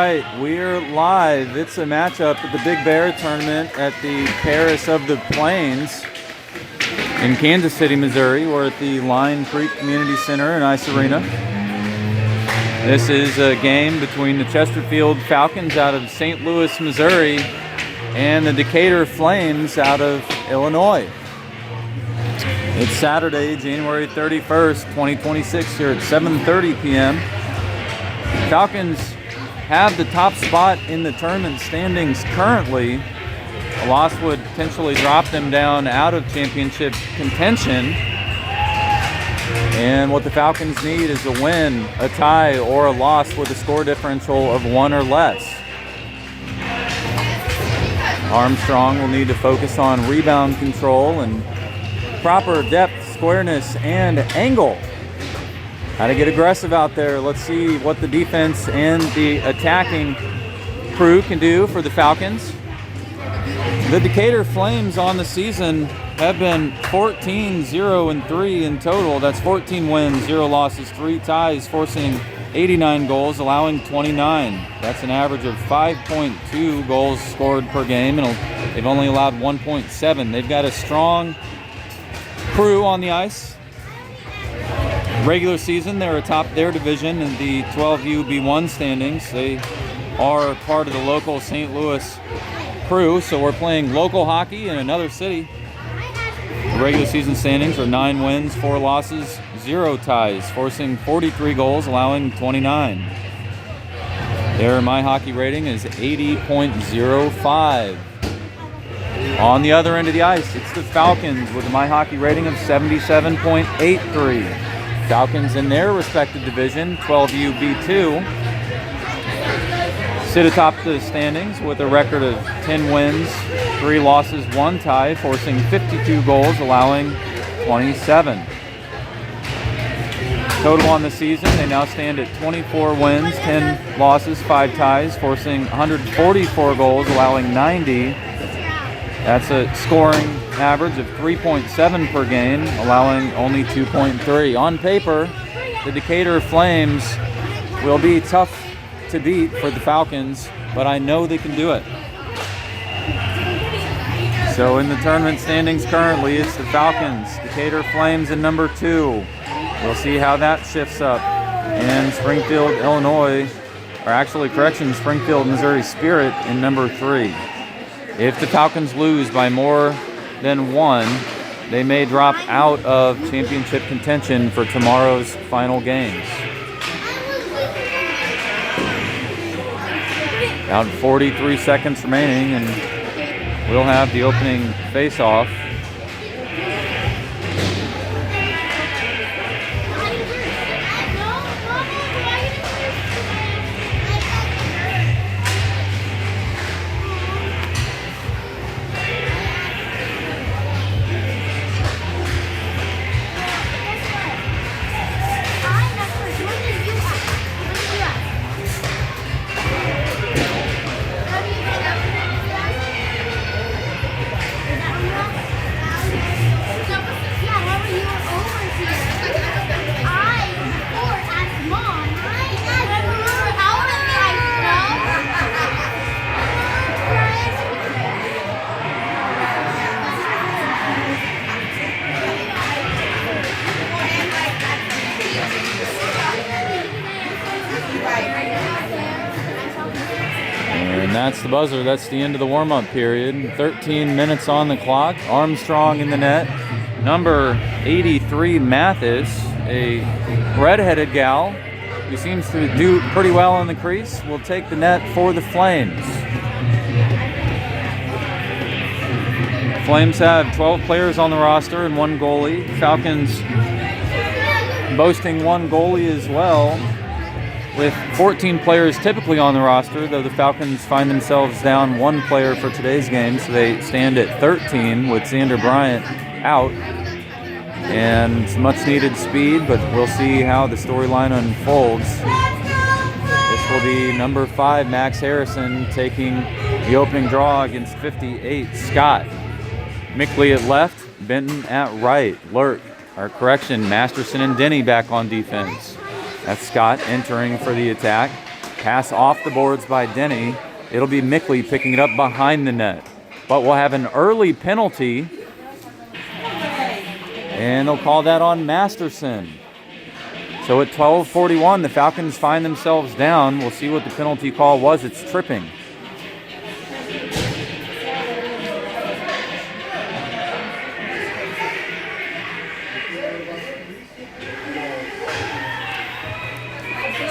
right, we're live. It's a matchup at the Big Bear tournament at the Paris of the Plains in Kansas City, Missouri. We're at the Line Creek Community Center in Ice Arena. This is a game between the Chesterfield Falcons out of St. Louis, Missouri, and the Decatur Flames out of Illinois. It's Saturday, January 31st, 2026 here at 7:30 p.m. Falcons have the top spot in the tournament standings currently. A loss would potentially drop them down out of championship contention. And what the Falcons need is a win, a tie, or a loss with a score differential of 1 or less. Armstrong will need to focus on rebound control and proper depth, squareness, and angle. How to get aggressive out there. Let's see what the defense and the attacking crew can do for the Falcons. The Decatur Flames on the season have been 14-0-3 in total. That's 14 wins, 0 losses, 3 ties, forcing 89 goals, allowing 29. That's an average of 5.2 goals scored per game, and they've only allowed 1.7. They've got a strong crew on the ice. Regular season, they're atop their division in the 12U B1 standings. They are part of the local St. Louis crew, so we're playing local hockey in another city. The regular season standings are 9 wins, 4 losses, 0 ties, forcing 43 goals, allowing 29. Their My Hockey rating is 80.05. On the other end of the ice, it's the Falcons with a My Hockey rating of 77.83. Falcons in their respective division, 12U B2, sit atop the standings with a record of 10 wins, 3 losses, 1 tie, forcing 52 goals, allowing 27. Total on the season, they now stand at 24 wins, 10 losses, 5 ties, forcing 144 goals, allowing 90. That's a scoring average of 3.7 per game, allowing only 2.3. On paper, the Decatur Flames will be tough to beat for the Falcons, but I know they can do it. So in the tournament standings currently, it's the Falcons, Decatur Flames in number 2. We'll see how that shifts up. And Springfield, Illinois, or actually, correction, Springfield, Missouri Spirit in number 3. If the Falcons lose by more than 1, they may drop out of championship contention for tomorrow's final games. About 43 seconds remaining, and we'll have the opening face-off. And that's the buzzer. That's the end of the warm-up period. 13 minutes on the clock. Armstrong in the net. Number 83, Mathis, a red-headed gal who seems to do pretty well in the crease, will take the net for the Flames. Flames have 12 players on the roster and 1 goalie. Falcons boasting 1 goalie as well, with 14 players typically on the roster, though the Falcons find themselves down 1 player for today's game, so they stand at 13 with Xander Bryant out. And much needed speed, but we'll see how the storyline unfolds. This will be number 5, Max Harrison, taking the opening draw against 58, Scott. Mickley at left, Benton at right. Masterson and Denny back on defense. That's Scott entering for the attack. Pass off the boards by Denny. It'll be Mickley picking it up behind the net. But we'll have an early penalty. And they'll call that on Masterson. So at 12:41, the Falcons find themselves down. We'll see what the penalty call was. It's tripping.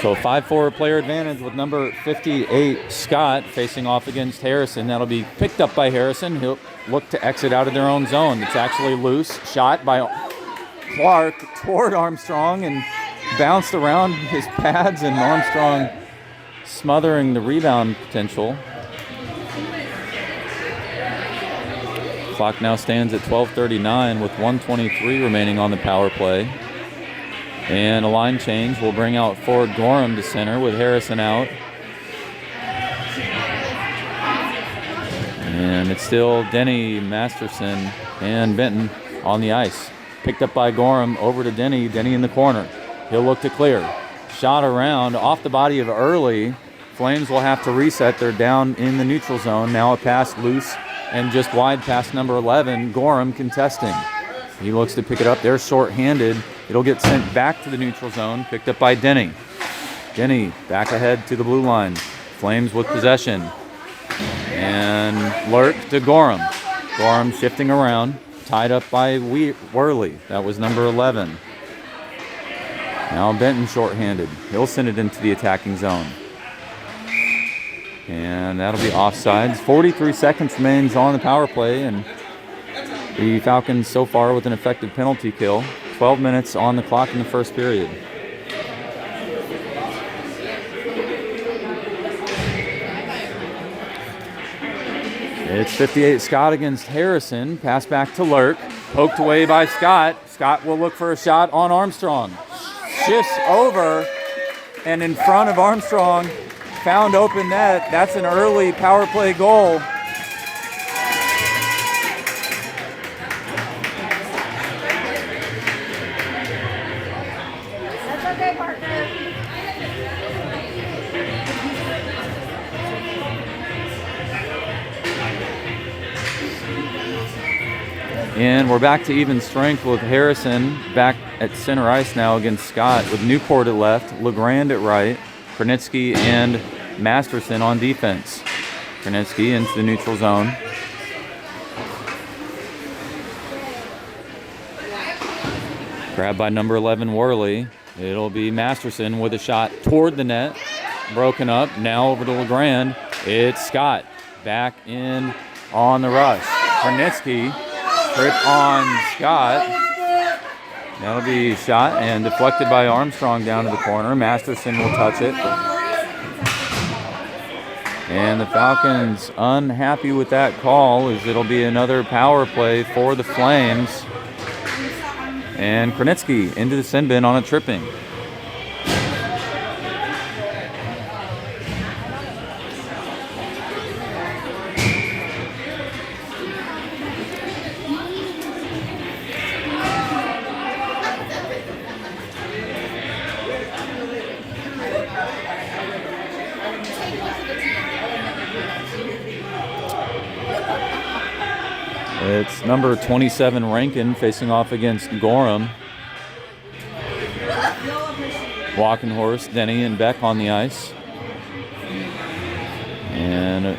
So 5-4 player advantage with number 58, Scott, facing off against Harrison. That'll be picked up by Harrison. He'll look to exit out of their own zone. It's actually loose. Shot by Clark toward Armstrong and bounced around his pads, and Armstrong smothering the rebound potential. Clock now stands at 12:39 with 1:23 remaining on the power play. And a line change will bring out Ford Gorham to center with Harrison out. And it's still Denny, Masterson, and Benton on the ice. Picked up by Gorham, over to Denny. Denny in the corner. He'll look to clear. Shot around, off the body of Early. Flames will have to reset. They're down in the neutral zone. Now a pass loose and just wide past number 11. Gorham contesting. He looks to pick it up. They're short-handed. It'll get sent back to the neutral zone, picked up by Denny. Denny back ahead to the blue line. Flames with possession. And Lurk to Gorham. Gorham shifting around, tied up by Worley. That was number 11. Now Benton short-handed. He'll send it into the attacking zone. And that'll be offsides. 43 seconds remains on the power play, and the Falcons so far with an effective penalty kill. 12 minutes on the clock in the first period. It's 58 Scott against Harrison. Pass back to Lurk. Poked away by Scott. Scott will look for a shot on Armstrong. Shifts over and in front of Armstrong. Found open net. That's an early power play goal. And we're back to even strength with Harrison back at center ice now against Scott, with Newport at left, LeGrand at right, Krenitsky and Masterson on defense. Krenitsky into the neutral zone. Grabbed by number 11, Worley. It'll be Masterson with a shot toward the net. Broken up. Now over to LeGrand. It's Scott back in on the rush. Krenitsky. Trip on Scott. That'll be shot and deflected by Armstrong down to the corner. Masterson will touch it. And the Falcons unhappy with that call, as it'll be another power play for the Flames. And Krenitsky into the sin bin on a tripping. It's number 27, Rankin, facing off against Gorham. Walkenhorst, Denny, and Beck on the ice. And a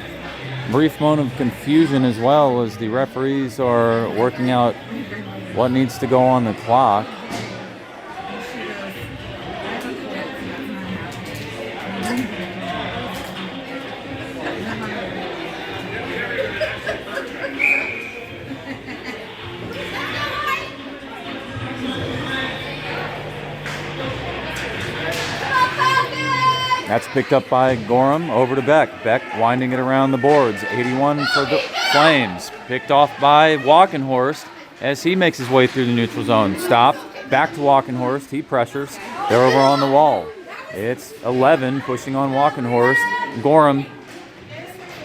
brief moment of confusion as well, as the referees are working out what needs to go on the clock. That's picked up by Gorham, over to Beck. Beck winding it around the boards. 81 for the Flames. Picked off by Walkenhorst as he makes his way through the neutral zone. Stopped. Back to Walkenhorst. He pressures. They're over on the wall. It's 11 pushing on Walkenhorst. Gorham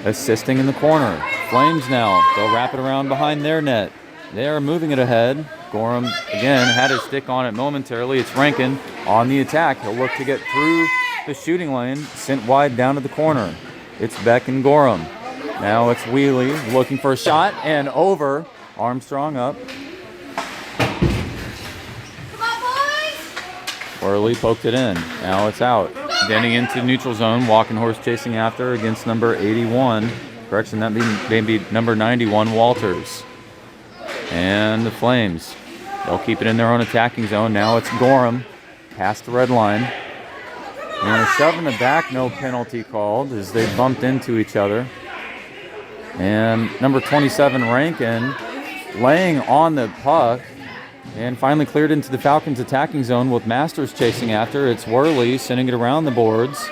assisting in the corner. Flames now. They'll wrap it around behind their net. They're moving it ahead. Gorham, again, had his stick on it momentarily. It's Rankin on the attack. He'll look to get through the shooting lane, sent wide down to the corner. It's Beck and Gorham. Now it's Wheelie looking for a shot and over. Armstrong up. Come on, boys! Worley poked it in. Now it's out. Denny into neutral zone. Walking Horse chasing after against number 81. Correction, that may be number 91, Walters. And the Flames. They'll keep it in their own attacking zone. Now it's Gorham. Past the red line. And a shove in the back, no penalty called as they bumped into each other. And number 27, Rankin, laying on the puck and finally cleared into the Falcons' attacking zone with Masters chasing after. It's Worley sending it around the boards.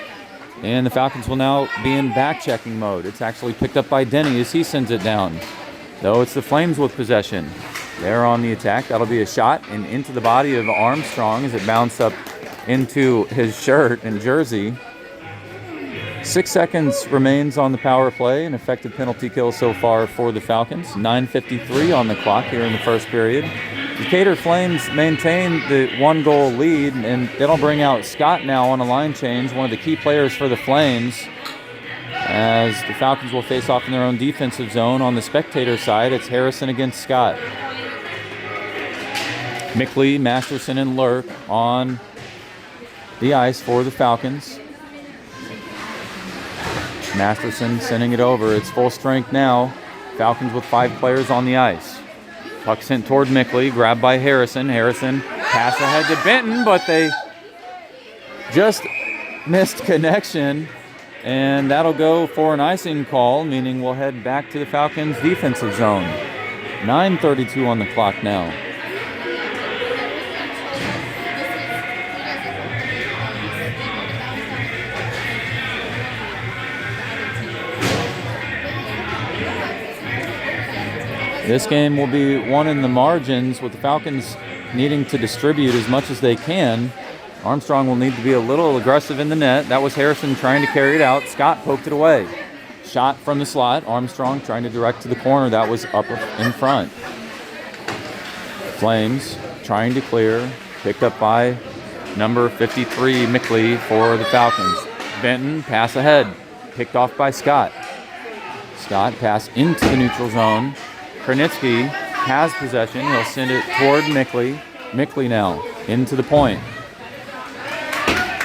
And the Falcons will now be in back-checking mode. It's actually picked up by Denny as he sends it down. Though it's the Flames with possession. They're on the attack. That'll be a shot and into the body of Armstrong as it bounced up into his shirt and jersey. 6 seconds remains on the power play. An effective penalty kill so far for the Falcons. 9:53 on the clock here in the first period. Decatur Flames maintain the 1-goal lead, and that'll bring out Scott now on a line change, one of the key players for the Flames, as the Falcons will face off in their own defensive zone. On the spectator side, it's Harrison against Scott. Mickley, Masterson, and Lurk on the ice for the Falcons. Masterson sending it over. It's full strength now. Falcons with 5 players on the ice. Puck sent toward Mickley, grabbed by Harrison. Harrison pass ahead to Benton, but they just missed connection. And that'll go for an icing call, meaning we'll head back to the Falcons' defensive zone. 9:32 on the clock now. This game will be won in the margins, with the Falcons needing to distribute as much as they can. Armstrong will need to be a little aggressive in the net. That was Harrison trying to carry it out. Scott poked it away. Shot from the slot. Armstrong trying to direct to the corner. That was up in front. Flames trying to clear. Picked up by number 53, Mickley, for the Falcons. Benton, pass ahead. Picked off by Scott. Scott pass into the neutral zone. Kranitsky has possession. He'll send it toward Mickley. Mickley now into the point.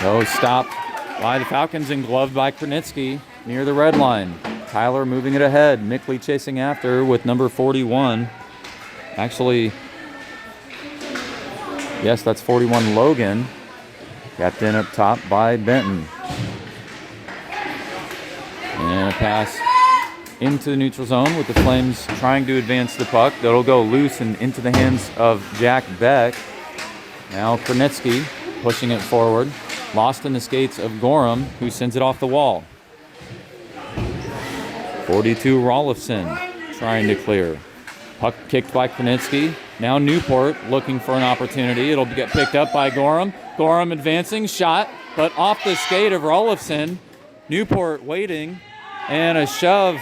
No, stopped by the Falcons and gloved by Kranitsky near the red line. Tyler moving it ahead. Mickley chasing after with number 41. Actually, yes, that's 41, Logan. Kept in up top by Benton. And a pass into the neutral zone with the Flames trying to advance the puck. That'll go loose and into the hands of Jack Beck. Now Kranitsky pushing it forward. Lost in the skates of Gorham, who sends it off the wall. 42, Rolifson trying to clear. Puck kicked by Kranitsky. Now Newport looking for an opportunity. It'll get picked up by Gorham. Gorham advancing, shot, but off the skate of Rolifson. Newport waiting, and a shove.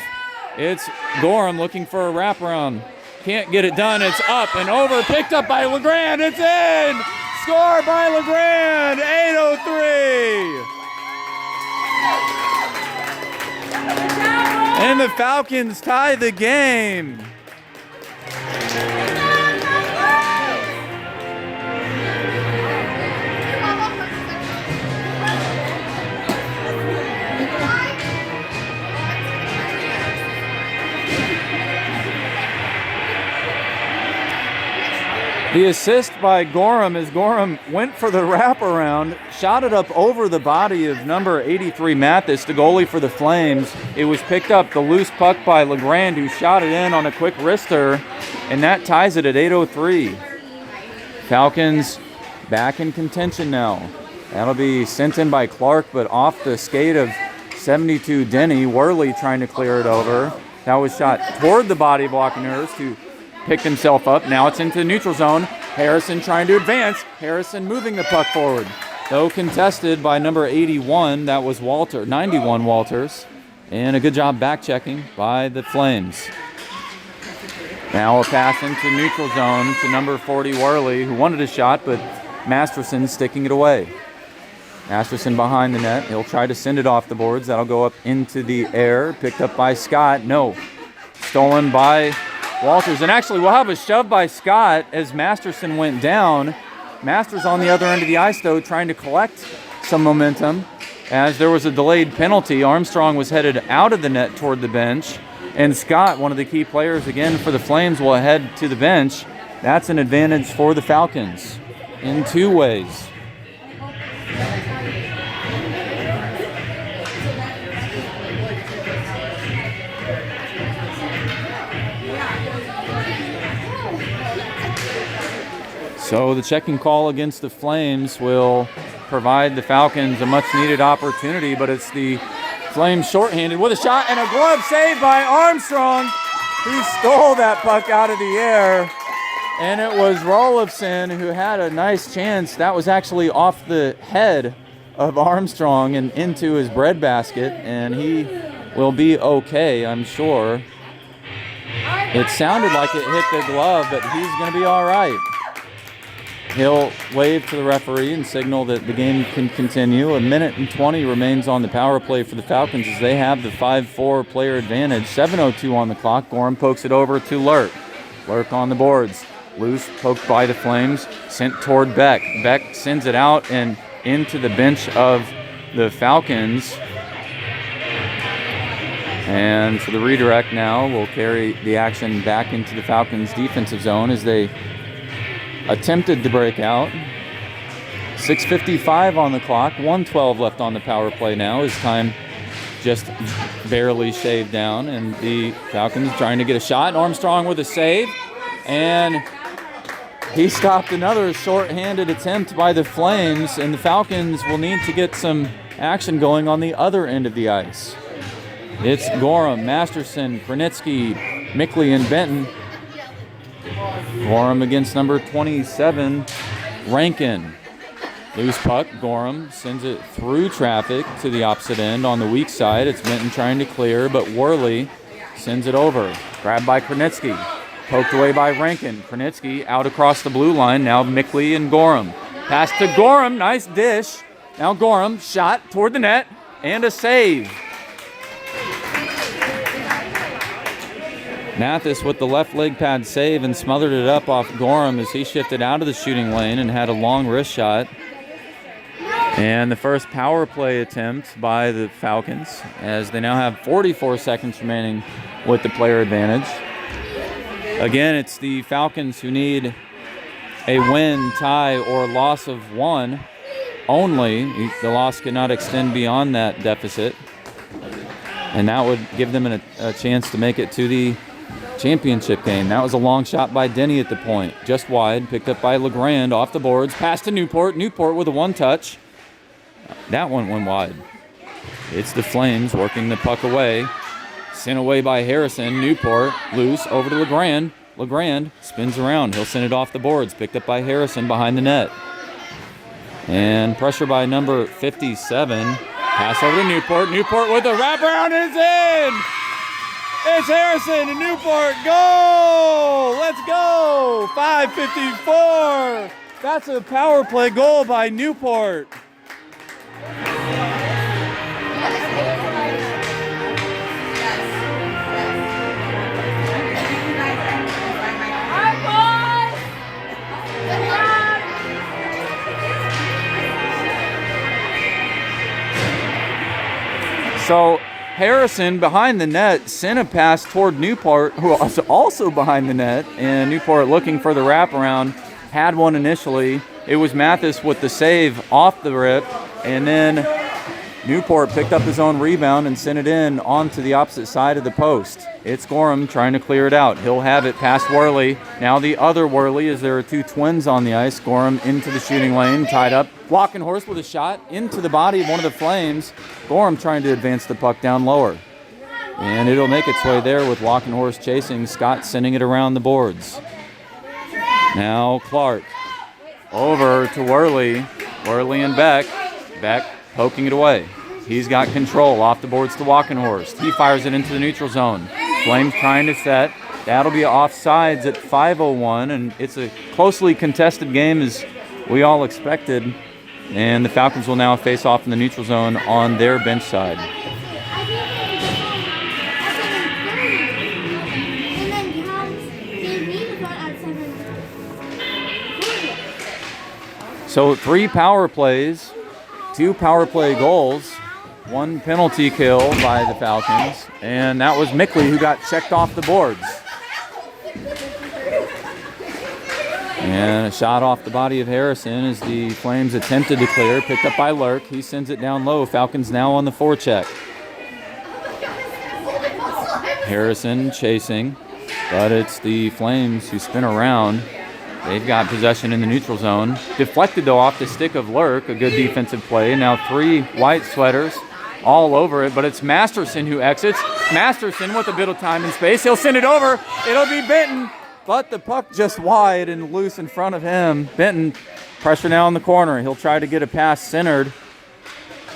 It's Gorham looking for a wraparound. Can't get it done. It's up and over. Picked up by LeGrand. It's in! Score by LeGrand. 8:03. And the Falcons tie the game. The assist by Gorham as Gorham went for the wraparound, shot it up over the body of number 83, Mathis, the goalie for the Flames. It was picked up, the loose puck by LeGrand, who shot it in on a quick wrister, and that ties it at 8:03. Falcons back in contention now. That'll be sent in by Clark, but off the skate of 72, Denny. Worley trying to clear it over. That was shot toward the body of Walkenhurst, who picked himself up. Now it's into the neutral zone. Harrison trying to advance. Harrison moving the puck forward. Though contested by number 81, that was 91 Walters. And a good job back checking by the Flames. Now a pass into neutral zone to number 40 Worley, who wanted a shot, but Masterson sticking it away. Masterson behind the net. He'll try to send it off the boards. That'll go up into the air. Picked up by Scott. No. Stolen by Walters. And actually, we'll have a shove by Scott as Masterson went down. Masters on the other end of the ice, though, trying to collect some momentum. As there was a delayed penalty, Armstrong was headed out of the net toward the bench. And Scott, one of the key players again for the Flames, will head to the bench. That's an advantage for the Falcons in two ways. So the checking call against the Flames will provide the Falcons a much-needed opportunity, but it's the Flames shorthanded with a shot and a glove save by Armstrong, who stole that puck out of the air. And it was Rolofsson who had a nice chance. That was actually off the head of Armstrong and into his breadbasket, and he will be okay, I'm sure. It sounded like it hit the glove, but he's going to be all right. He'll wave to the referee and signal that the game can continue. 1:20 remains on the power play for the Falcons as they have the 5-4 player advantage. 7:02 on the clock. Gorham pokes it over to Lurk. Lurk on the boards. Loose, poked by the Flames, sent toward Beck. Beck sends it out and into the bench of the Falcons. And so the redirect now will carry the action back into the Falcons' defensive zone as they attempted to break out. 6:55 on the clock. 1:12 left on the power play now. His time just barely shaved down. And the Falcons trying to get a shot. Armstrong with a save. And he stopped another short-handed attempt by the Flames. And the Falcons will need to get some action going on the other end of the ice. It's Gorham, Masterson, Krenitsky, Mickley, and Benton. Gorham against number 27, Rankin. Loose puck, Gorham sends it through traffic to the opposite end on the weak side. It's Benton trying to clear, but Worley sends it over. Grabbed by Krenitsky. Poked away by Rankin. Krenitsky out across the blue line. Now Mickley and Gorham. Pass to Gorham. Nice dish. Now Gorham. Shot toward the net. And a save. Mathis with the left leg pad save and smothered it up off Gorham as he shifted out of the shooting lane and had a long wrist shot. And the first power play attempt by the Falcons as they now have 44 seconds remaining with the player advantage. Again, it's the Falcons who need a win, tie, or loss of one only. The loss could not extend beyond that deficit. And that would give them a chance to make it to the championship game. That was a long shot by Denny at the point. Just wide, picked up by LeGrand off the boards. Pass to Newport. Newport with a one-touch. That one went wide. It's the Flames working the puck away. Sent away by Harrison. Newport loose over to LeGrand. LeGrand spins around. He'll send it off the boards. Picked up by Harrison behind the net. And pressure by number 57. Pass over to Newport. Newport with a wraparound is in! It's Harrison and Newport. Go! Let's go! 5:54. That's a power play goal by Newport. So Harrison behind the net sent a pass toward Newport, who was also behind the net, and Newport looking for the wraparound, had one initially. It was Mathis with the save off the rip, and then Newport picked up his own rebound and sent it in onto the opposite side of the post. It's Gorham trying to clear it out. He'll have it past Worley. Now the other Worley, as there are two twins on the ice. Gorham into the shooting lane, tied up. Walking Horse with a shot into the body of one of the Flames. Gorham trying to advance the puck down lower. And it'll make its way there with Walking Horse chasing. Scott sending it around the boards. Now Clark over to Worley. Worley and Beck. Beck poking it away. He's got control off the boards to Walkenhorst. He fires it into the neutral zone. Flames trying to set. That'll be offsides at 5:01, and it's a closely contested game as we all expected. And the Falcons will now face off in the neutral zone on their bench side. So 3 power plays, 2 power play goals, 1 penalty kill by the Falcons, and that was Mickley who got checked off the boards. And a shot off the body of Harrison as the Flames attempted to clear, picked up by Lurk. He sends it down low. Falcons now on the forecheck. Harrison chasing, but it's the Flames who spin around. They've got possession in the neutral zone. Deflected, though, off the stick of Lurk. A good defensive play. Now 3 white sweaters all over it, but it's Masterson who exits. Masterson with a bit of time and space. He'll send it over. It'll be Benton, but the puck just wide and loose in front of him. Benton, pressure now in the corner. He'll try to get a pass centered,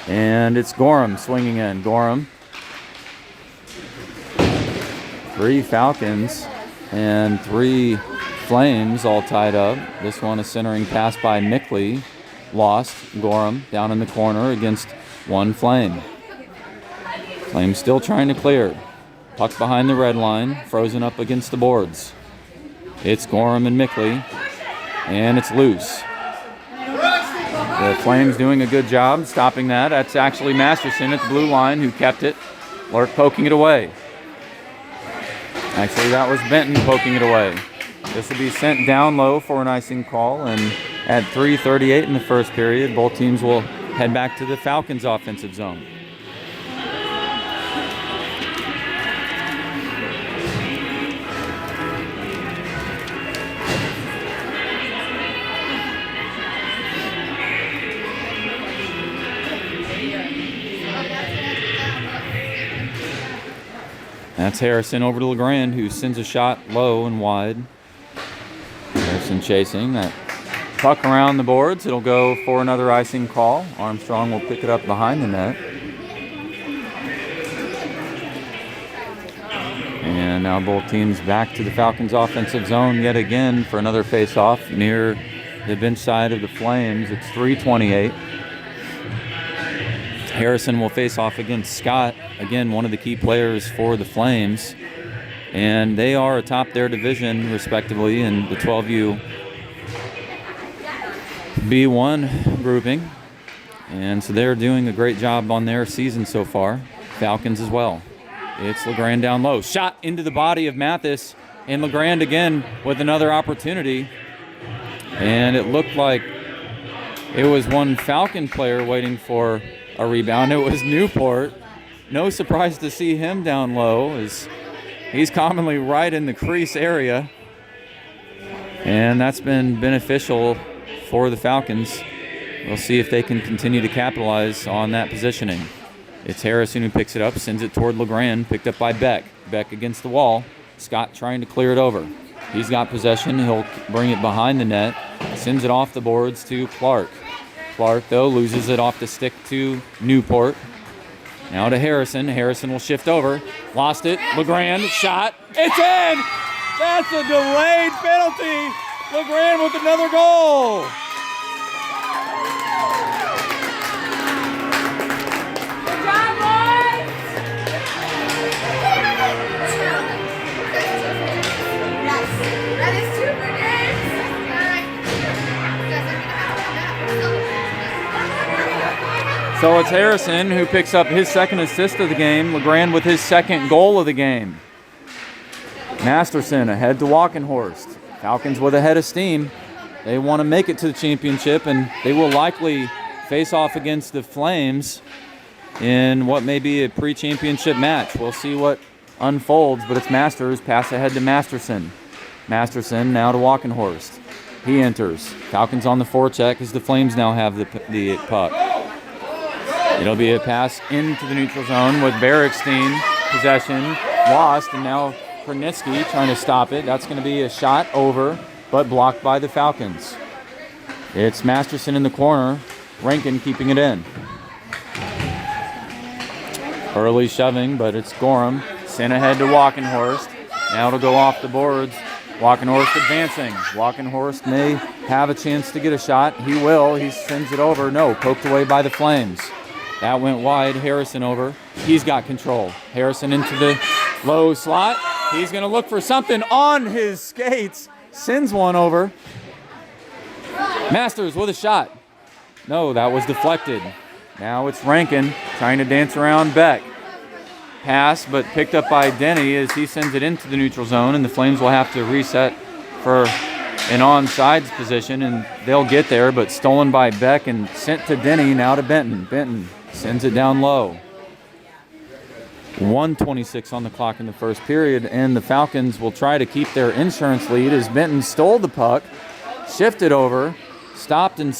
and it's Gorham swinging in. Gorham. 3 Falcons and 3 Flames all tied up. This one a centering pass by Mickley. Lost. Gorham down in the corner against 1 Flame. Flames still trying to clear. Puck behind the red line. Frozen up against the boards. It's Gorham and Mickley. And it's loose. The Flames doing a good job stopping that. That's actually Masterson at the blue line who kept it. Lurk poking it away. Actually, that was Benton poking it away. This will be sent down low for an icing call, and at 3:38 in the first period, both teams will head back to the Falcons' offensive zone. That's Harrison over to LeGrand, who sends a shot low and wide. Harrison chasing that puck around the boards. It'll go for another icing call. Armstrong will pick it up behind the net. And now both teams back to the Falcons' offensive zone yet again for another face-off near the bench side of the Flames. It's 3:28. Harrison will face off against Scott, again, one of the key players for the Flames. And they are atop their division, respectively, in the 12U B1 grouping. And so they're doing a great job on their season so far. Falcons as well. It's LeGrand down low. Shot into the body of Mathis. And LeGrand again with another opportunity. And it looked like it was one Falcon player waiting for a rebound. It was Newport. No surprise to see him down low, as he's commonly right in the crease area. And that's been beneficial for the Falcons. We'll see if they can continue to capitalize on that positioning. It's Harrison who picks it up, sends it toward LeGrand, picked up by Beck. Beck against the wall. Scott trying to clear it over. He's got possession. He'll bring it behind the net. Sends it off the boards to Clark. Clark, though, loses it off the stick to Newport. Now to Harrison. Harrison will shift over. Lost it. LeGrand, shot. It's in! That's a delayed penalty. LeGrand with another goal. Good job, boys! Yes, that is 2 for James. So it's Harrison who picks up his second assist of the game. LeGrand with his second goal of the game. Masterson ahead to Walkenhorst. Falcons with a head of steam. They want to make it to the championship, and they will likely face off against the Flames in what may be a pre-championship match. We'll see what unfolds, but it's Masters. Pass ahead to Masterson. Masterson now to Walkenhorst. He enters. Falcons on the forecheck as the Flames now have the puck. It'll be a pass into the neutral zone with Berrickstein. Possession lost, and now Kornitsky trying to stop it. That's going to be a shot over, but blocked by the Falcons. It's Masterson in the corner. Rankin keeping it in. Early shoving, but it's Gorham. Sent ahead to Walkenhorst. Now it'll go off the boards Walkenhorst advancing. Walkenhorst may have a chance to get a shot. He will. He sends it over. No, poked away by the Flames. That went wide. Harrison over. He's got control. Harrison into the low slot. He's going to look for something on his skates. Sends one over. Masters with a shot. No, that was deflected. Now it's Rankin trying to dance around Beck. Pass, but picked up by Denny as he sends it into the neutral zone, and the Flames will have to reset for an onside position, and they'll get there, but stolen by Beck and sent to Denny, now to Benton. Benton sends it down low. 1:26 on the clock in the first period, and the Falcons will try to keep their insurance lead as Benton stole the puck, shifted over, stopped and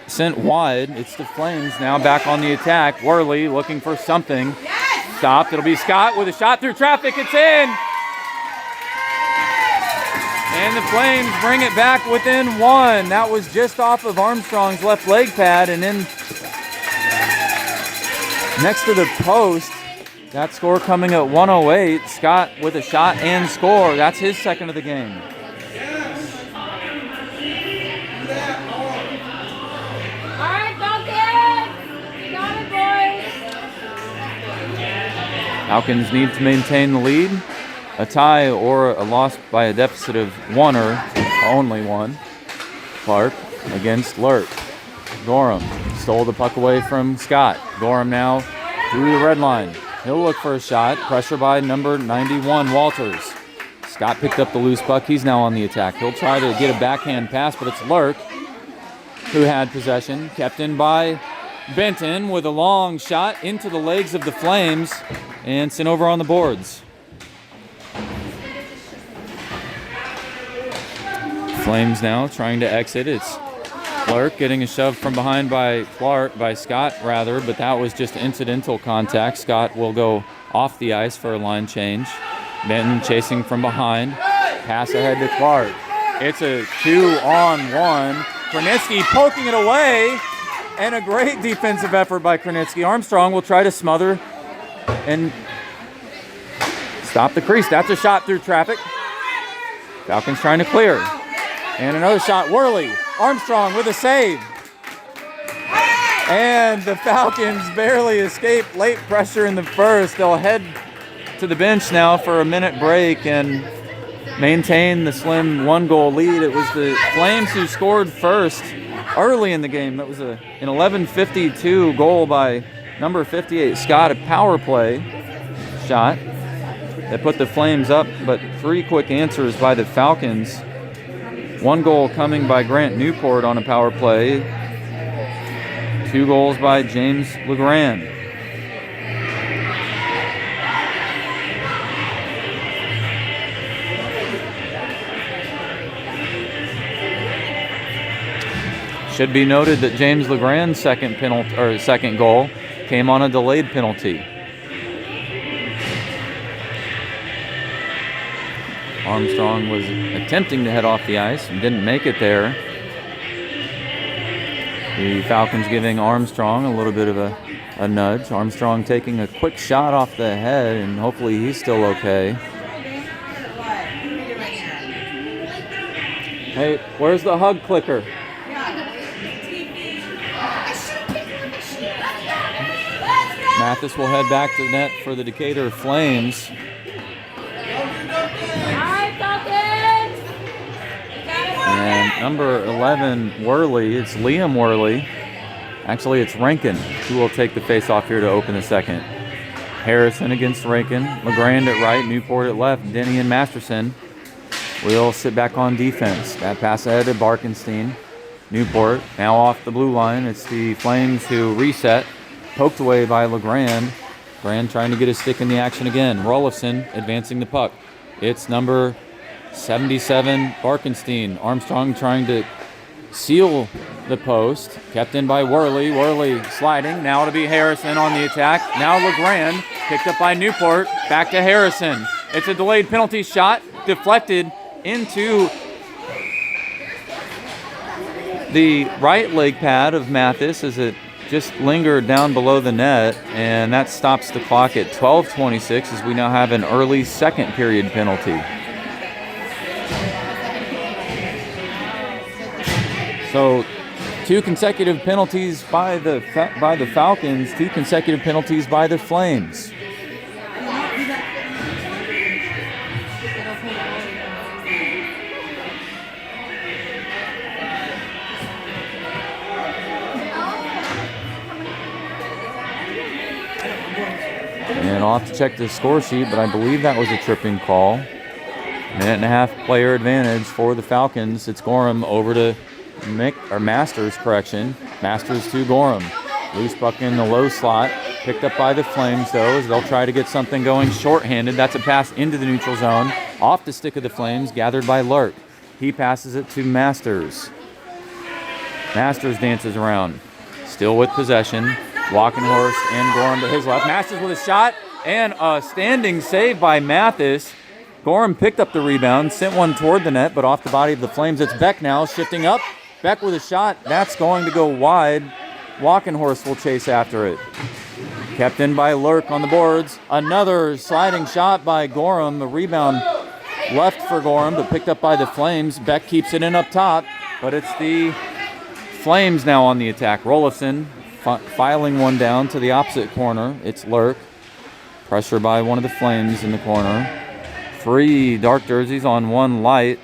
sent wide. It's the Flames now back on the attack. Worley looking for something. Stopped. It'll be Scott with a shot through traffic. It's in. And the Flames bring it back within one. That was just off of Armstrong's left leg pad and in next to the post. That score coming at 1:08. Scott with a shot and score. That's his second of the game. Falcons need to maintain the lead. A tie or a loss by a deficit of one or only one. Clark against Lurt. Gorham stole the puck away from Scott. Gorham now through the red line. He'll look for a shot. Pressure by number 91, Walters. Scott picked up the loose puck. He's now on the attack. He'll try to get a backhand pass, but it's Lurk who had possession. Kept in by Benton with a long shot into the legs of the Flames and sent over on the boards. Flames now trying to exit. It's Clark getting a shove from behind by Scott, but that was just incidental contact. Scott will go off the ice for a line change. Benton chasing from behind. Pass ahead to Clark. It's a 2-on-1. Kranitsky poking it away, and a great defensive effort by Kranitsky. Armstrong will try to smother and stop the crease. That's a shot through traffic. Falcons trying to clear. And another shot, Worley. Armstrong with a save. And the Falcons barely escaped late pressure in the first. They'll head to the bench now for a minute break and maintain the slim one-goal lead. It was the Flames who scored first early in the game. That was an 11:52 goal by number 58, Scott, a power play shot that put the Flames up, but three quick answers by the Falcons. One goal coming by Grant Newport on a power play. Two goals by James LeGrand. Should be noted that James LeGrand's second goal came on a delayed penalty. Armstrong was attempting to head off the ice and didn't make it there. The Falcons giving Armstrong a little bit of a nudge. Armstrong taking a quick shot off the head, and hopefully he's still okay. Hey, where's the hug clicker? Mathis will head back to the net for the Decatur Flames. And number 11, Worley, it's Liam Worley. Actually, it's Rankin who will take the face-off here to open the second. Harrison against Rankin. LeGrand at right, Newport at left. Denny and Masterson will sit back on defense. That pass ahead to Barkenstein. Newport now off the blue line. It's the Flames who reset. Poked away by LeGrand. Grand trying to get his stick in the action again. Rolifson advancing the puck. It's number 77, Barkenstein. Armstrong trying to seal the post. Kept in by Worley. Worley sliding. Now to be Harrison on the attack. Now LeGrand. Picked up by Newport. Back to Harrison. It's a delayed penalty shot. Deflected into the right leg pad of Mathis as it just lingered down below the net, and that stops the clock at 12:26 as we now have an early second period penalty. So 2 consecutive penalties by the Falcons, 2 consecutive penalties by the Flames. And I'll have to check the score sheet, but I believe that was a tripping call. 1.5-minute player advantage for the Falcons. It's Gorham over to Masters, correction. Masters to Gorham. Loose puck in the low slot. Picked up by the Flames, though, as they'll try to get something going shorthanded. That's a pass into the neutral zone. Off the stick of the Flames, gathered by Lurk. He passes it to Masters. Masters dances around. Still with possession. Walkenhorst and Gorham to his left. Masters with a shot and a standing save by Mathis. Gorham picked up the rebound, sent one toward the net, but off the body of the Flames. It's Beck now, shifting up. Beck with a shot. That's going to go wide. Walkenhorst will chase after it. Kept in by Lurk on the boards. Another sliding shot by Gorham. The rebound left for Gorham, but picked up by the Flames. Beck keeps it in up top, but it's the Flames now on the attack. Rolifson filing one down to the opposite corner. It's Lurk. Pressure by one of the Flames in the corner. 3 dark jerseys on 1 light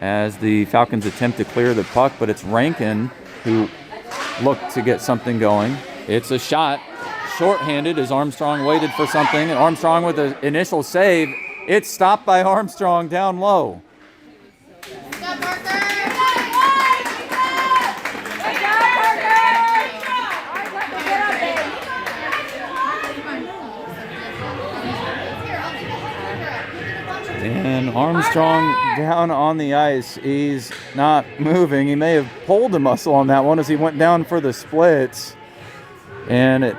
as the Falcons attempt to clear the puck, but it's Rankin who looked to get something going. It's a shot. Shorthanded as Armstrong waited for something. And Armstrong with the initial save. It's stopped by Armstrong down low. And Armstrong down on the ice. He's not moving. He may have pulled a muscle on that one as he went down for the splits. And it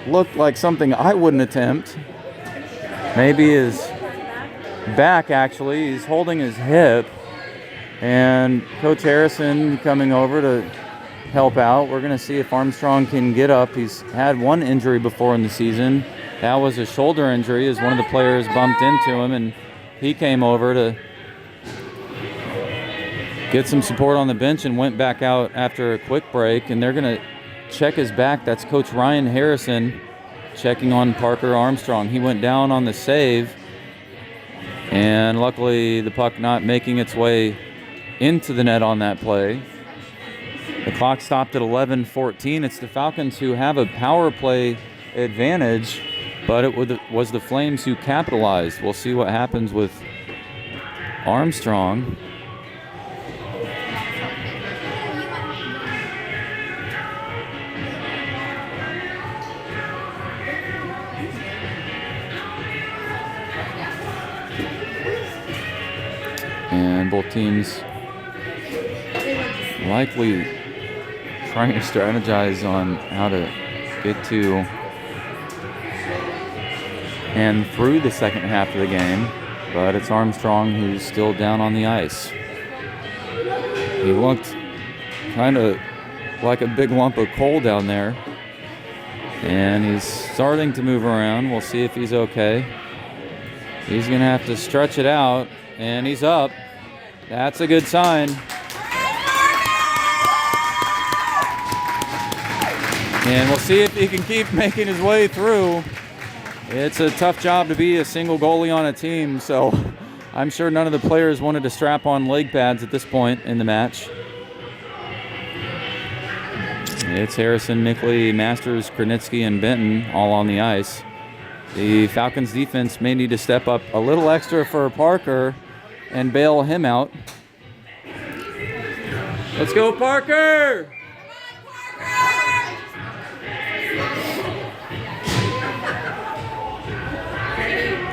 looked like something I wouldn't attempt. Maybe his back, actually. He's holding his hip. And Coach Harrison coming over to help out. We're going to see if Armstrong can get up. He's had one injury before in the season. That was a shoulder injury as one of the players bumped into him, and he came over to get some support on the bench and went back out after a quick break. And they're going to check his back. That's Coach Ryan Harrison checking on Parker Armstrong. He went down on the save, and luckily the puck not making its way into the net on that play. The clock stopped at 11:14. It's the Falcons who have a power play advantage, but it was the Flames who capitalized. We'll see what happens with Armstrong. And both teams likely trying to strategize on how to get to and through the second half of the game, but it's Armstrong who's still down on the ice. He looked kind of like a big lump of coal down there, and he's starting to move around. We'll see if he's okay. He's going to have to stretch it out, and he's up. That's a good sign. And we'll see if he can keep making his way through. It's a tough job to be a single goalie on a team, so I'm sure none of the players wanted to strap on leg pads at this point in the match. It's Harrison, Mickley, Masters, Kranitsky, and Benton all on the ice. The Falcons defense may need to step up a little extra for Parker and bail him out. Let's go, Parker!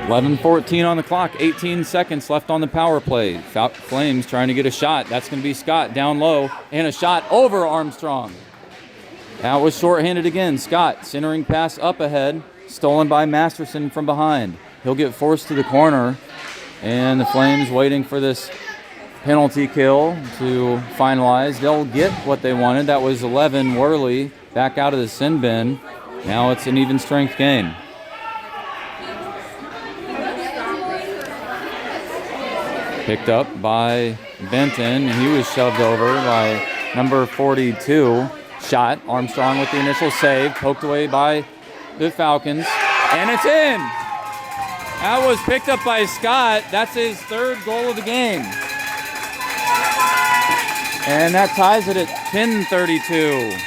11:14 on the clock, 18 seconds left on the power play. Flames trying to get a shot. That's going to be Scott down low, and a shot over Armstrong. That was shorthanded again. Scott centering pass up ahead, stolen by Masterson from behind. He'll get forced to the corner, and the Flames waiting for this penalty kill to finalize. They'll get what they wanted. That was 11 Worley back out of the sin bin. Now it's an even strength game. Picked up by Benton. He was shoved over by number 42. Shot. Armstrong with the initial save. Poked away by the Falcons. And it's in. That was picked up by Scott. That's his third goal of the game. And that ties it at 10:32.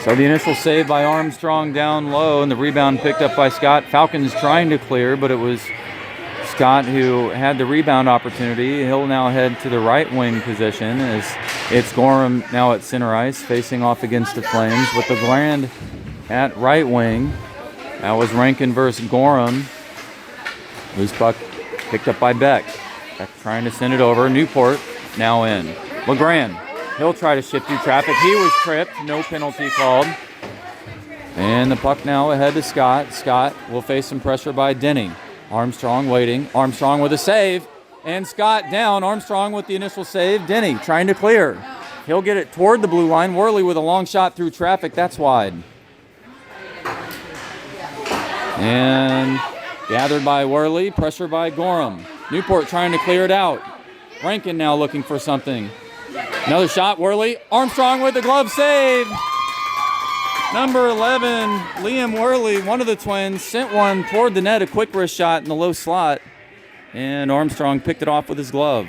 So the initial save by Armstrong down low, and the rebound picked up by Scott. Falcons trying to clear, but it was Scott who had the rebound opportunity. He'll now head to the right wing position as it's Gorham now at center ice, facing off against the Flames with the Grand at right wing. That was Rankin versus Gorham. Loose puck picked up by Beck. Beck trying to send it over. Newport now in. LeGrand. He'll try to shift through traffic. He was tripped. No penalty called. And the puck now ahead to Scott. Scott will face some pressure by Denny. Armstrong waiting. Armstrong with a save. And Scott down. Armstrong with the initial save. Denny trying to clear. He'll get it toward the blue line. Worley with a long shot through traffic. That's wide. And gathered by Worley. Pressure by Gorham. Newport trying to clear it out. Rankin now looking for something. Another shot, Worley. Armstrong with the glove save. Number 11, Liam Worley, one of the twins, sent one toward the net, a quick wrist shot in the low slot. And Armstrong picked it off with his glove.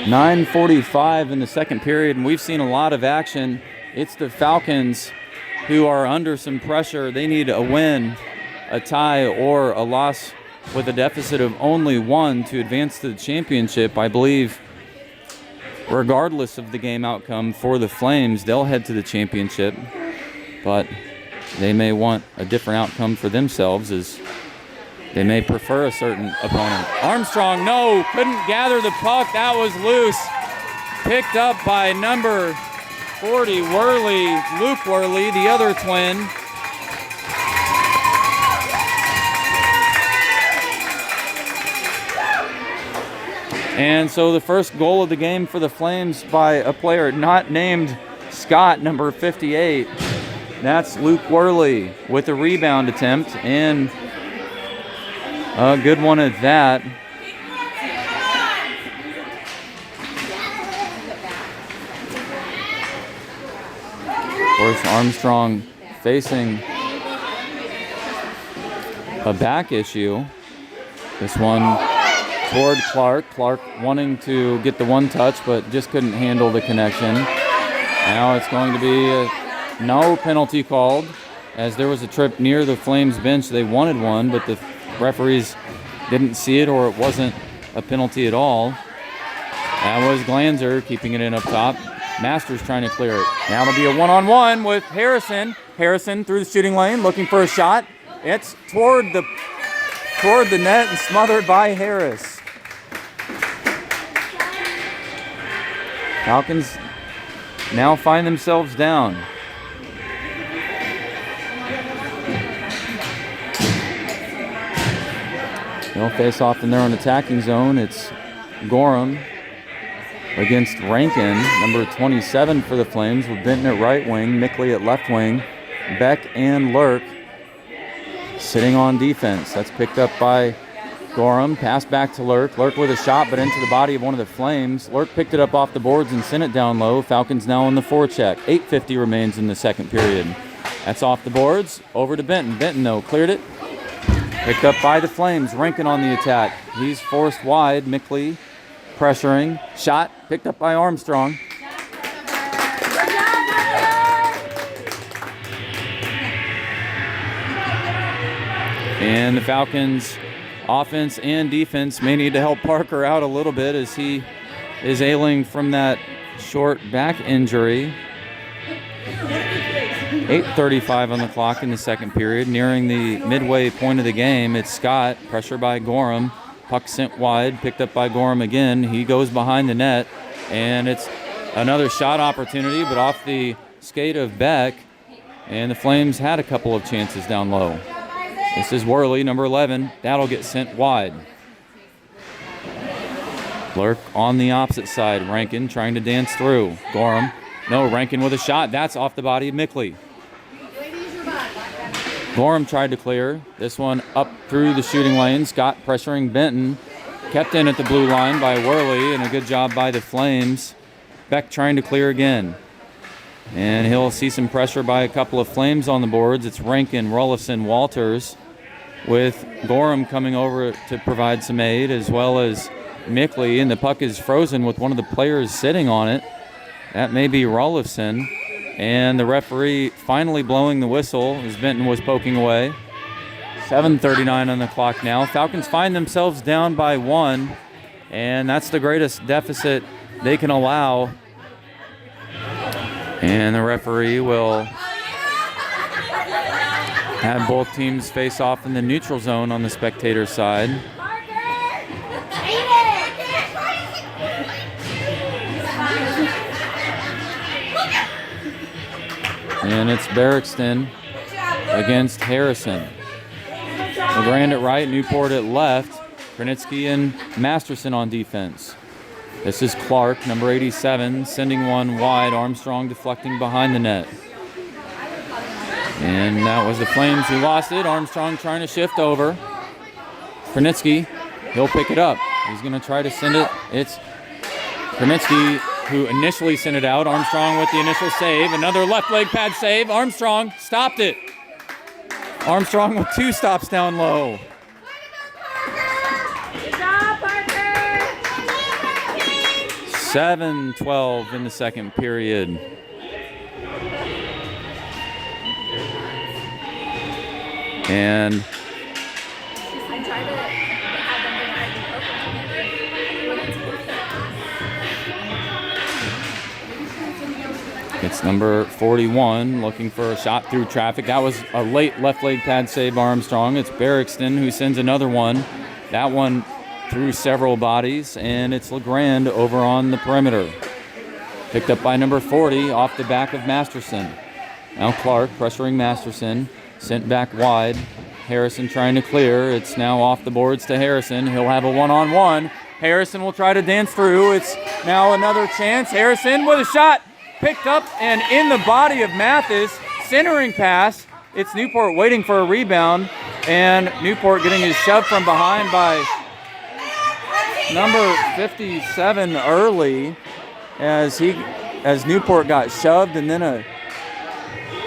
9:45 in the second period, and we've seen a lot of action. It's the Falcons who are under some pressure. They need a win, a tie, or a loss with a deficit of only one to advance to the championship. I believe regardless of the game outcome for the Flames, they'll head to the championship, but they may want a different outcome for themselves as they may prefer a certain opponent. Armstrong, no, couldn't gather the puck. That was loose. Picked up by number 40, Worley, Luke Worley, the other twin. And so the first goal of the game for the Flames by a player not named Scott, number 58. That's Luke Worley with a rebound attempt, and a good one at that. Of course, Armstrong facing a back issue. This one toward Clark. Clark wanting to get the one touch, but just couldn't handle the connection. Now it's going to be no penalty called, as there was a trip near the Flames bench. They wanted one, but the referees didn't see it, or it wasn't a penalty at all. That was Glanzer keeping it in up top. Masters trying to clear it. Now it'll be a one-on-one with Harrison. Harrison through the shooting lane, looking for a shot. It's toward the net and smothered by Harris. Falcons now find themselves down. They'll face off in their own attacking zone. It's Gorham against Rankin, number 27 for the Flames, with Benton at right wing, Mickley at left wing, Beck and Lurk sitting on defense. That's picked up by Gorham. Pass back to Lurk. Lurk with a shot, but into the body of one of the Flames. Lurk picked it up off the boards and sent it down low. Falcons now on the forecheck. 8:50 remains in the second period. That's off the boards. Over to Benton. Benton, though, cleared it. Picked up by the Flames. Rankin on the attack. He's forced wide. Mickley pressuring. Shot picked up by Armstrong. And the Falcons offense and defense may need to help Parker out a little bit as he is ailing from that short back injury. 8:35 on the clock in the second period, nearing the midway point of the game. It's Scott, pressure by Gorham. Puck sent wide, picked up by Gorham again. He goes behind the net, and it's another shot opportunity, but off the skate of Beck, and the Flames had a couple of chances down low. This is Worley, number 11. That'll get sent wide. Lurk on the opposite side. Rankin trying to dance through. Gorham. No, Rankin with a shot. That's off the body of Mickley. Gorham tried to clear. This one up through the shooting lane. Scott pressuring Benton. Kept in at the blue line by Worley, and a good job by the Flames. Beck trying to clear again. And he'll see some pressure by a couple of Flames on the boards. It's Rankin, Rollifson, Walters, with Gorham coming over to provide some aid, as well as Mickley, and the puck is frozen with one of the players sitting on it. That may be Rollifson. And the referee finally blowing the whistle as Benton was poking away. 7:39 on the clock now. Falcons find themselves down by 1, and that's the greatest deficit they can allow. And the referee will have both teams face off in the neutral zone on the spectator side. And it's Barrickston against Harrison. LeGrand at right, Newport at left. Krenitsky and Masterson on defense. This is Clark, number 87, sending one wide. Armstrong deflecting behind the net. And that was the Flames who lost it. Armstrong trying to shift over. Krenitsky, he'll pick it up. He's going to try to send it. It's Krenitsky who initially sent it out. Armstrong with the initial save. Another left leg pad save. Armstrong stopped it. Armstrong with 2 stops down low. Good job, Parker. 7:12 in the second period. And I tried to have them it's number 41 looking for a shot through traffic. That was a late left leg pad save, Armstrong. It's Barrickston who sends another one. That one through several bodies, and it's LeGrand over on the perimeter. Picked up by number 40 off the back of Masterson. Now Clark pressuring Masterson. Sent back wide. Harrison trying to clear. It's now off the boards to Harrison. He'll have a one-on-one. Harrison will try to dance through. It's now another chance. Harrison with a shot. Picked up and in the body of Mathis. Centering pass. It's Newport waiting for a rebound. And Newport getting his shove from behind by number 57 early as Newport got shoved, and then a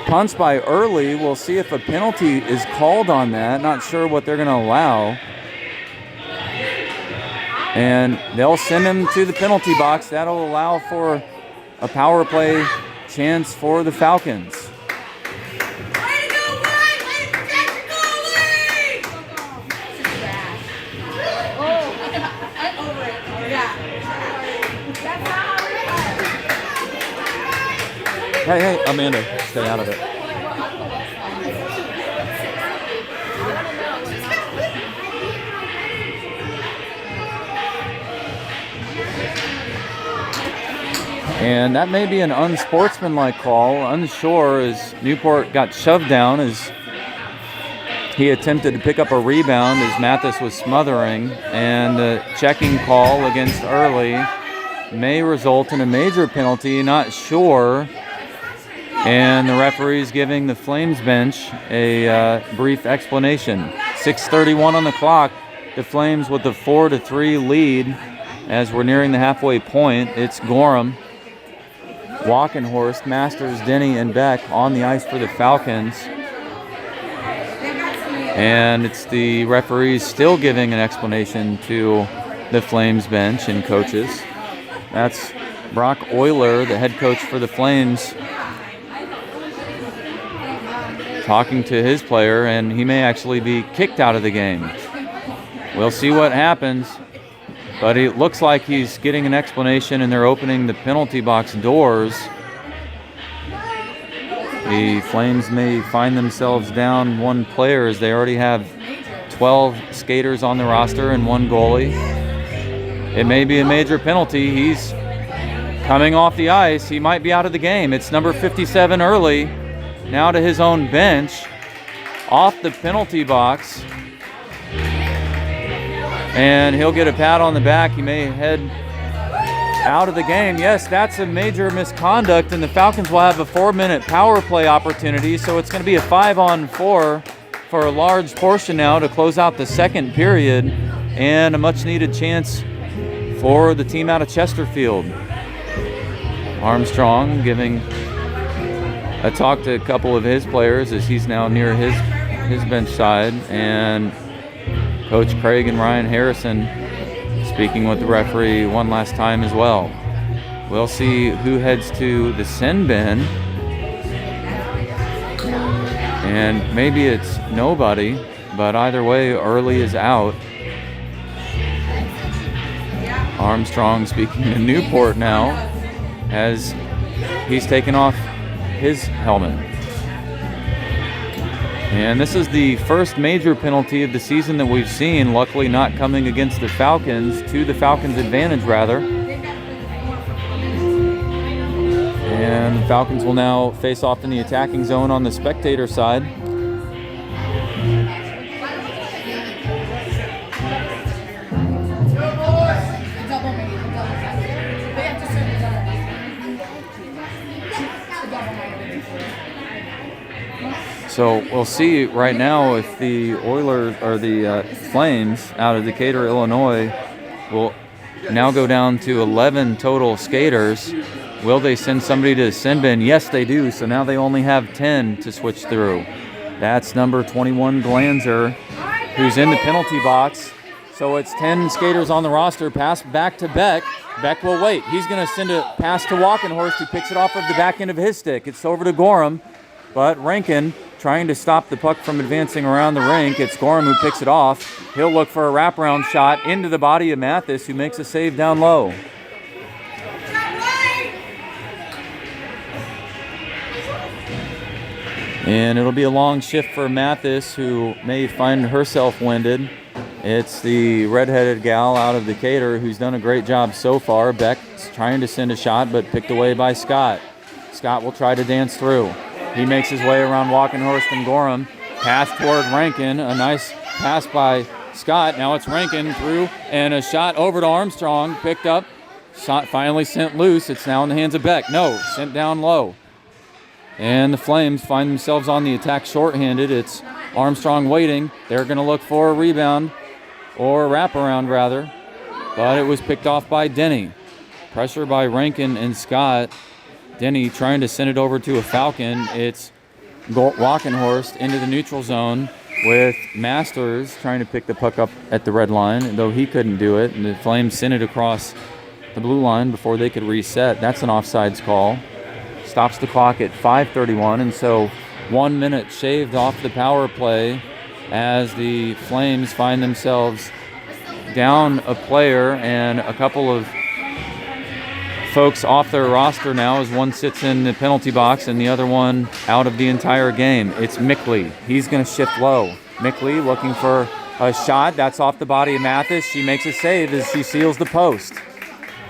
punch by Early. We'll see if a penalty is called on that. Not sure what they're going to allow. And they'll send him to the penalty box. That'll allow for a power play chance for the Falcons. Hey, Amanda, stay out of it. And that may be an unsportsmanlike call. Unsure as Newport got shoved down as he attempted to pick up a rebound as Mathis was smothering. And the checking call against Early may result in a major penalty, not sure. And the referee's giving the Flames bench a brief explanation. 6:31 on the clock. The Flames with the 4-3 lead as we're nearing the halfway point. It's Gorham, Walkenhorst, Masters, Denny, and Beck on the ice for the Falcons. And it's the referees still giving an explanation to the Flames bench and coaches. That's Brock Euler, the head coach for the Flames, talking to his player, and he may actually be kicked out of the game. We'll see what happens, but it looks like he's getting an explanation, and they're opening the penalty box doors. The Flames may find themselves down one player as they already have 12 skaters on the roster and one goalie. It may be a major penalty. He's coming off the ice. He might be out of the game. It's number 57 Early. Now to his own bench, off the penalty box. And he'll get a pat on the back. He may head out of the game. Yes, that's a major misconduct, and the Falcons will have a 4-minute power play opportunity, so it's going to be a 5-on-4 for a large portion now to close out the second period, and a much-needed chance for the team out of Chesterfield. Armstrong giving a talk to a couple of his players as he's now near his bench side, and Coach Craig and Ryan Harrison speaking with the referee one last time as well. We'll see who heads to the sin bin, and maybe it's nobody, but either way, Early is out. Armstrong speaking to Newport now as he's taken off his helmet. And this is the first major penalty of the season that we've seen, luckily not coming against the Falcons, to the Falcons' advantage rather. And the Falcons will now face off in the attacking zone on the spectator side. So we'll see right now if the Oilers or the Flames out of Decatur, Illinois will now go down to 11 total skaters. Will they send somebody to the sin bin? Yes, they do. So now they only have 10 to switch through. That's number 21, Glanzer, who's in the penalty box. So it's 10 skaters on the roster. Pass back to Beck. Beck will wait. He's going to send a pass to Walkenhorst, who picks it off of the back end of his stick. It's over to Gorham, but Rankin trying to stop the puck from advancing around the rink. It's Gorham who picks it off. He'll look for a wraparound shot into the body of Mathis, who makes a save down low. And it'll be a long shift for Mathis, who may find herself winded. It's the redheaded gal out of Decatur who's done a great job so far. Beck's trying to send a shot, but picked away by Scott. Scott will try to dance through. He makes his way around Walkenhorst and Gorham. Pass toward Rankin. A nice pass by Scott. Now it's Rankin through, and a shot over to Armstrong. Picked up. Shot finally sent loose. It's now in the hands of Beck. No, sent down low. And the Flames find themselves on the attack shorthanded. It's Armstrong waiting. They're going to look for a rebound, or a wraparound rather. But it was picked off by Denny. Pressure by Rankin and Scott. Denny trying to send it over to a Falcon. It's Walkenhorst into the neutral zone with Masters trying to pick the puck up at the red line, though he couldn't do it. And the Flames sent it across the blue line before they could reset. That's an offsides call. Stops the clock at 5:31, and so 1 minute shaved off the power play as the Flames find themselves down a player and a couple of folks off their roster now, as one sits in the penalty box and the other one out of the entire game. It's Mickley. He's going to shift low. Mickley looking for a shot. That's off the body of Mathis. She makes a save as she seals the post.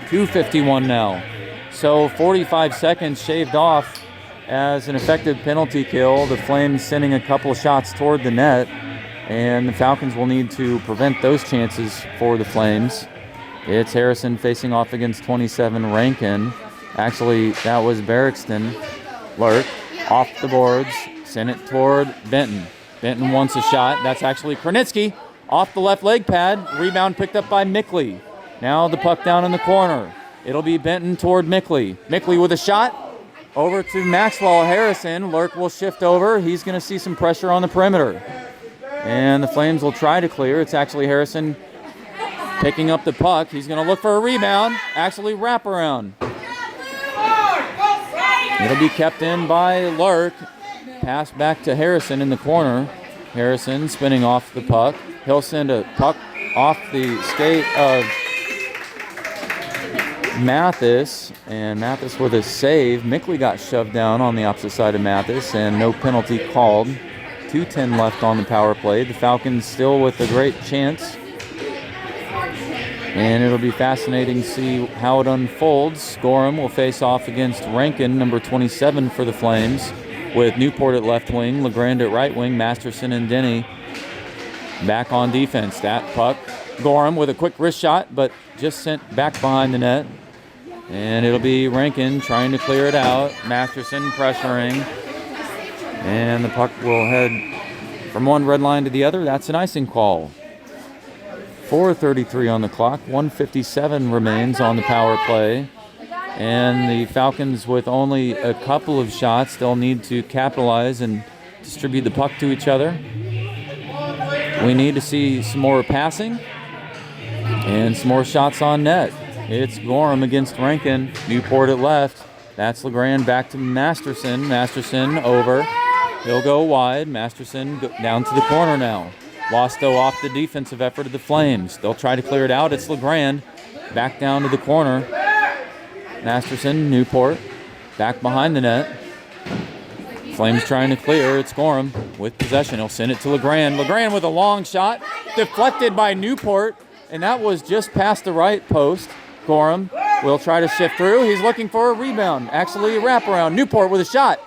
2:51 now. So 45 seconds shaved off as an effective penalty kill. The Flames sending a couple of shots toward the net, and the Falcons will need to prevent those chances for the Flames. It's Harrison facing off against 27, Rankin. Actually, that was Barrickston. Lurk off the boards, sent it toward Benton. Benton wants a shot. That's actually Kranitsky off the left leg pad. Rebound picked up by Mickley. Now the puck down in the corner. It'll be Benton toward Mickley. Mickley with a shot. Over to Maxwell Harrison. Lurk will shift over. He's going to see some pressure on the perimeter. And the Flames will try to clear. It's actually Harrison picking up the puck. He's going to look for a rebound. Actually, wraparound. It'll be kept in by Lurk. Pass back to Harrison in the corner. Harrison spinning off the puck. He'll send a puck off the skate of Mathis, and Mathis with a save. Mickley got shoved down on the opposite side of Mathis, and no penalty called. 2:10 left on the power play. The Falcons still with a great chance, and it'll be fascinating to see how it unfolds. Gorham will face off against Rankin, number 27 for the Flames, with Newport at left wing, LeGrand at right wing, Masterson and Denny back on defense. That puck, Gorham with a quick wrist shot, but just sent back behind the net. And it'll be Rankin trying to clear it out. Masterson pressuring. And the puck will head From one red line to the other, that's an icing call. 4:33 on the clock. 1:57 remains on the power play. And the Falcons, with only a couple of shots, they'll need to capitalize and distribute the puck to each other. We need to see some more passing and some more shots on net. It's Gorham against Rankin. Newport at left. That's LeGrand back to Masterson. Masterson over. He'll go wide. Masterson down to the corner now. Lost, though, off the defensive effort of the Flames. They'll try to clear it out. It's LeGrand back down to the corner. Masterson, Newport, back behind the net. Flames trying to clear. It's Gorham with possession. He'll send it to LeGrand. LeGrand with a long shot, deflected by Newport, and that was just past the right post. Gorham will try to shift through. He's looking for a rebound, actually a wraparound. Newport with a shot.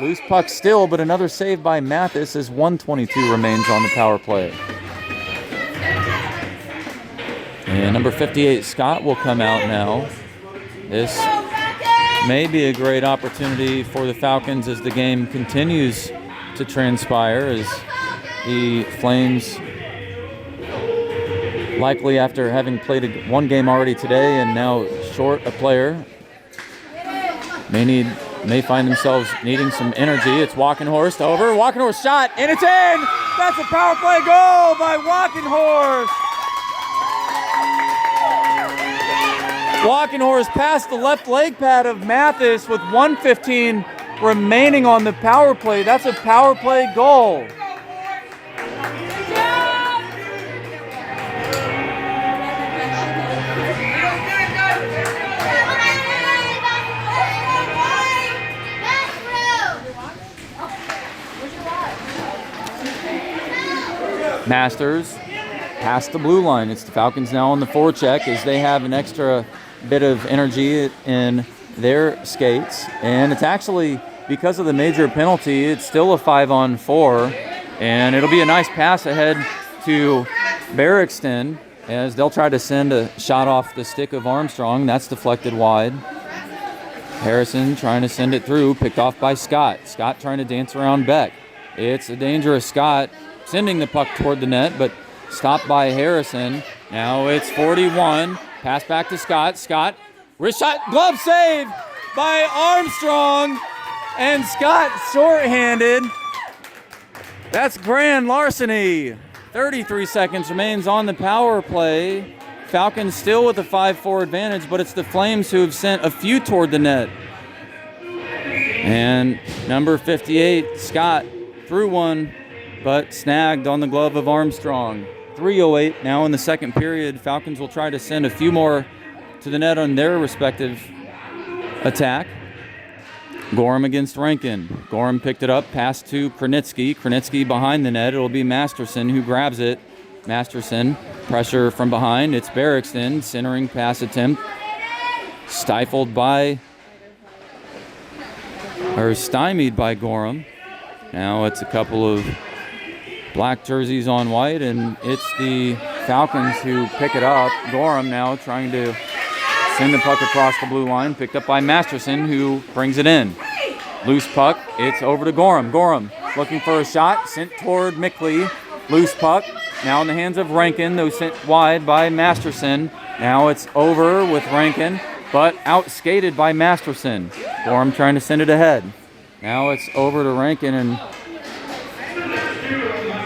Loose puck still, but another save by Mathis as 1:22 remains on the power play. And number 58, Scott, will come out now. This may be a great opportunity for the Falcons as the game continues to transpire, as the Flames, likely after having played one game already today and now short a player, may find themselves needing some energy. It's Walkenhorst over. Walkenhorst shot, and it's in! That's a power play goal by Walkenhorst! Walkenhorst past the left leg pad of Mathis with 1:15 remaining on the power play. That's a power play goal. Masters past the blue line. It's the Falcons now on the forecheck as they have an extra bit of energy in their skates. And it's actually, because of the major penalty, it's still a 5-on-4. And it'll be a nice pass ahead to Barrickston as they'll try to send a shot off the stick of Armstrong. That's deflected wide. Harrison trying to send it through, picked off by Scott. Scott trying to dance around Beck. It's a dangerous Scott sending the puck toward the net, but stopped by Harrison. Now it's 41. Pass back to Scott. Scott, wrist shot, glove save by Armstrong. And Scott shorthanded. That's grand larceny. 33 seconds remains on the power play. Falcons still with a 5-4 advantage, but it's the Flames who have sent a few toward the net. And number 58, Scott, threw one, but snagged on the glove of Armstrong. 3:08 now in the second period. Falcons will try to send a few more to the net on their respective attack. Gorham against Rankin. Gorham picked it up, pass to Kranitsky. Kranitsky behind the net. It'll be Masterson who grabs it. Masterson, pressure from behind. It's Barrickston, centering pass attempt. Stymied by Gorham. Now it's a couple of black jerseys on white, and it's the Falcons who pick it up. Gorham now trying to send the puck across the blue line, picked up by Masterson, who brings it in. Loose puck, it's over to Gorham. Gorham looking for a shot, sent toward Mickley. Loose puck, now in the hands of Rankin, though sent wide by Masterson. Now it's over with Rankin, but outskated by Masterson. Gorham trying to send it ahead. Now it's over to Rankin, and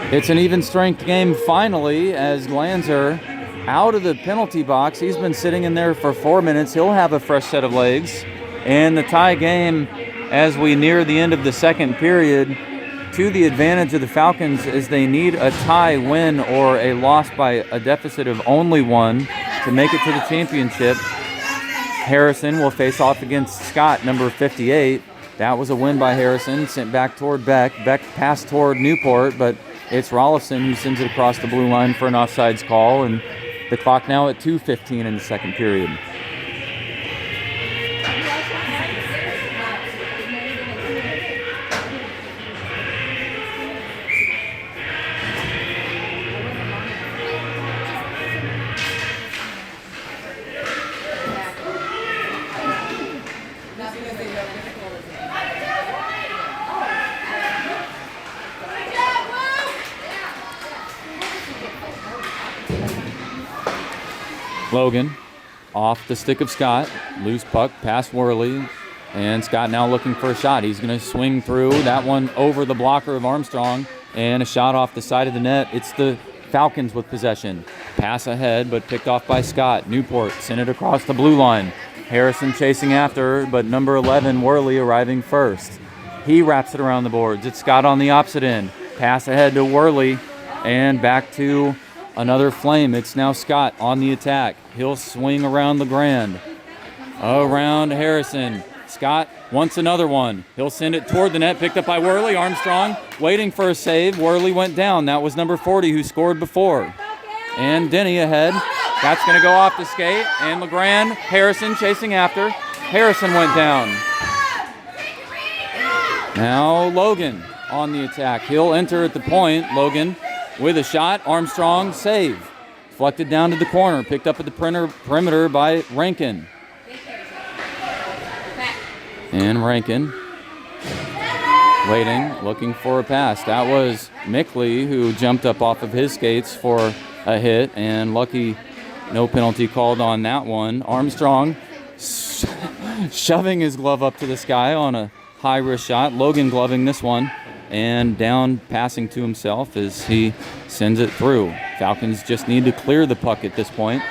it's an even strength game finally as Glanzer out of the penalty box. He's been sitting in there for 4 minutes. He'll have a fresh set of legs. And the tie game as we near the end of the second period to the advantage of the Falcons as they need a tie win or a loss by a deficit of only one to make it to the championship. Harrison will face off against Scott, number 58. That was a win by Harrison, sent back toward Beck. Beck passed toward Newport, but it's Rollison who sends it across the blue line for an offsides call, and the clock now at 2:15 in the second period. Logan off the stick of Scott. Loose puck past Worley. And Scott now looking for a shot. He's going to swing through. That one over the blocker of Armstrong. And a shot off the side of the net. It's the Falcons with possession. Pass ahead, but picked off by Scott. Newport sent it across the blue line. Harrison chasing after, but number 11, Worley, arriving first. He wraps it around the boards. It's Scott on the opposite end. Pass ahead to Worley, and back to another Flame. It's now Scott on the attack. He'll swing around the Grand. Around Harrison. Scott wants another one. He'll send it toward the net, picked up by Worley. Armstrong waiting for a save. Worley went down. That was number 40 who scored before. And Denny ahead. That's going to go off the skate. And LeGrand, Harrison chasing after. Harrison went down. Now Logan on the attack. He'll enter at the point. Logan with a shot. Armstrong save. Deflected down to the corner. Picked up at the perimeter by Rankin. And Rankin waiting, looking for a pass. That was Mickley who jumped up off of his skates for a hit, and lucky no penalty called on that one. Armstrong shoving his glove up to the sky on a high-risk shot. Logan gloving this one, and down passing to himself as he sends it through. Falcons just need to clear the puck at this point.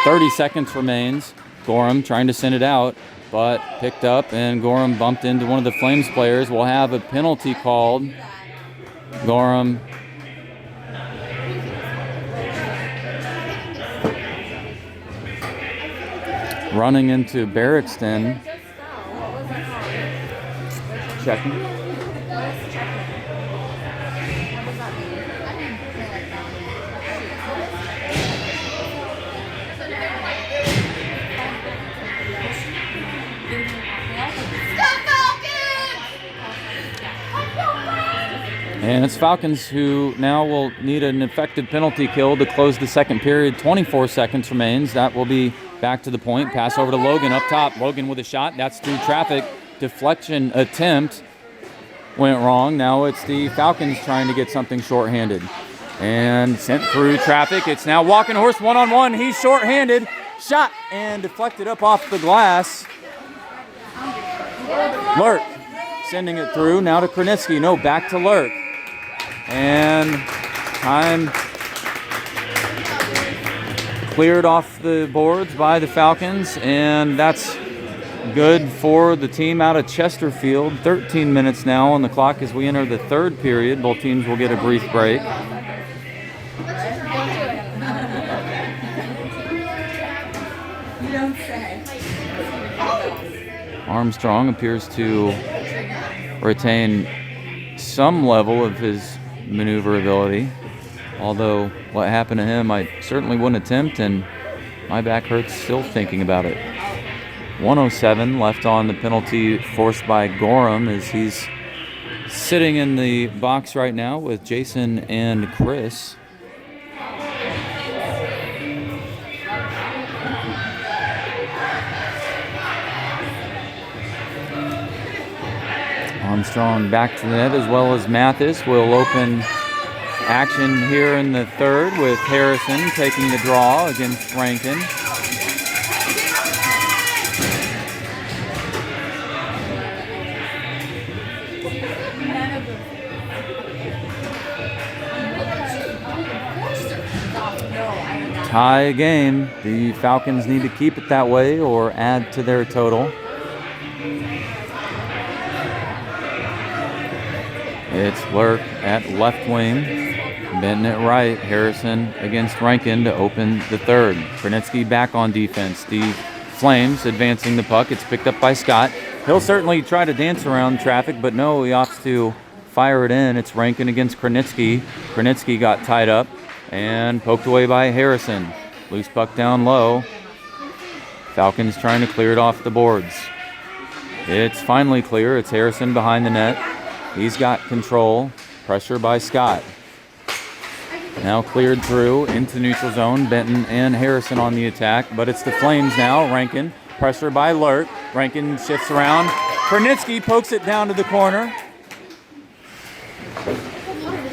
30 seconds remains. Gorham trying to send it out, but picked up, and Gorham bumped into one of the Flames players. We'll have a penalty called. Gorham running into Barrickston. Checking. And it's Falcons who now will need an effective penalty kill to close the second period. 24 seconds remains. That will be back to the point. Pass over to Logan up top. Logan with a shot. That's through traffic. Deflection attempt went wrong. Now it's the Falcons trying to get something shorthanded. And sent through traffic. It's now Walking Horse one-on-one. He's shorthanded. Shot and deflected up off the glass. Lurk sending it through. Now to Kranitsky. No, back to Lurk. And time cleared off the boards by the Falcons, and that's good for the team out of Chesterfield. 13 minutes now on the clock as we enter the third period. Both teams will get a brief break. Armstrong appears to retain some level of his maneuverability, although what happened to him I certainly wouldn't attempt, and my back hurts still thinking about it. 1:07 left on the penalty forced by Gorham as he's sitting in the box right now with Jason and Chris. Armstrong back to the net, as well as Mathis will open action here in the third with Harrison taking the draw against Rankin. Tie game. The Falcons need to keep it that way or add to their total. It's Lurk at left wing, bending it right. Harrison against Rankin to open the third. Kranitsky back on defense. The Flames advancing the puck. It's picked up by Scott. He'll certainly try to dance around traffic, but no, he opts to fire it in. It's Rankin against Kranitsky. Kranitsky got tied up and poked away by Harrison. Loose puck down low. Falcons trying to clear it off the boards. It's finally clear. It's Harrison behind the net. He's got control. Pressure by Scott. Now cleared through into neutral zone. Benton and Harrison on the attack, but it's the Flames now. Rankin, pressure by Lurk. Rankin shifts around. Kranitsky pokes it down to the corner.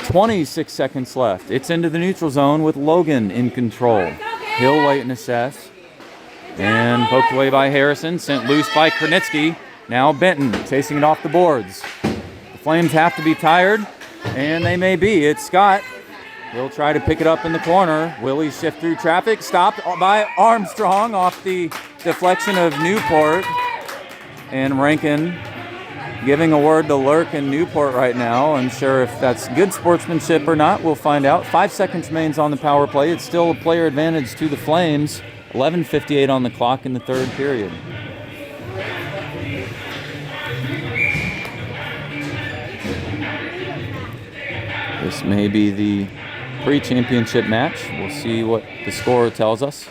26 seconds left. It's into the neutral zone with Logan in control. Hill late in assess. And poked away by Harrison, sent loose by Kernitsky. Now Benton chasing it off the boards. The Flames have to be tired, and they may be. It's Scott. He'll try to pick it up in the corner. Willie shift through traffic, stopped by Armstrong off the deflection of Newport. And Rankin giving a word to Lurk and Newport right now. Unsure if that's good sportsmanship or not. We'll find out. 5 seconds remains on the power play. It's still a player advantage to the Flames. 11:58 on the clock in the third period. This may be the pre-championship match. We'll see what the score tells us.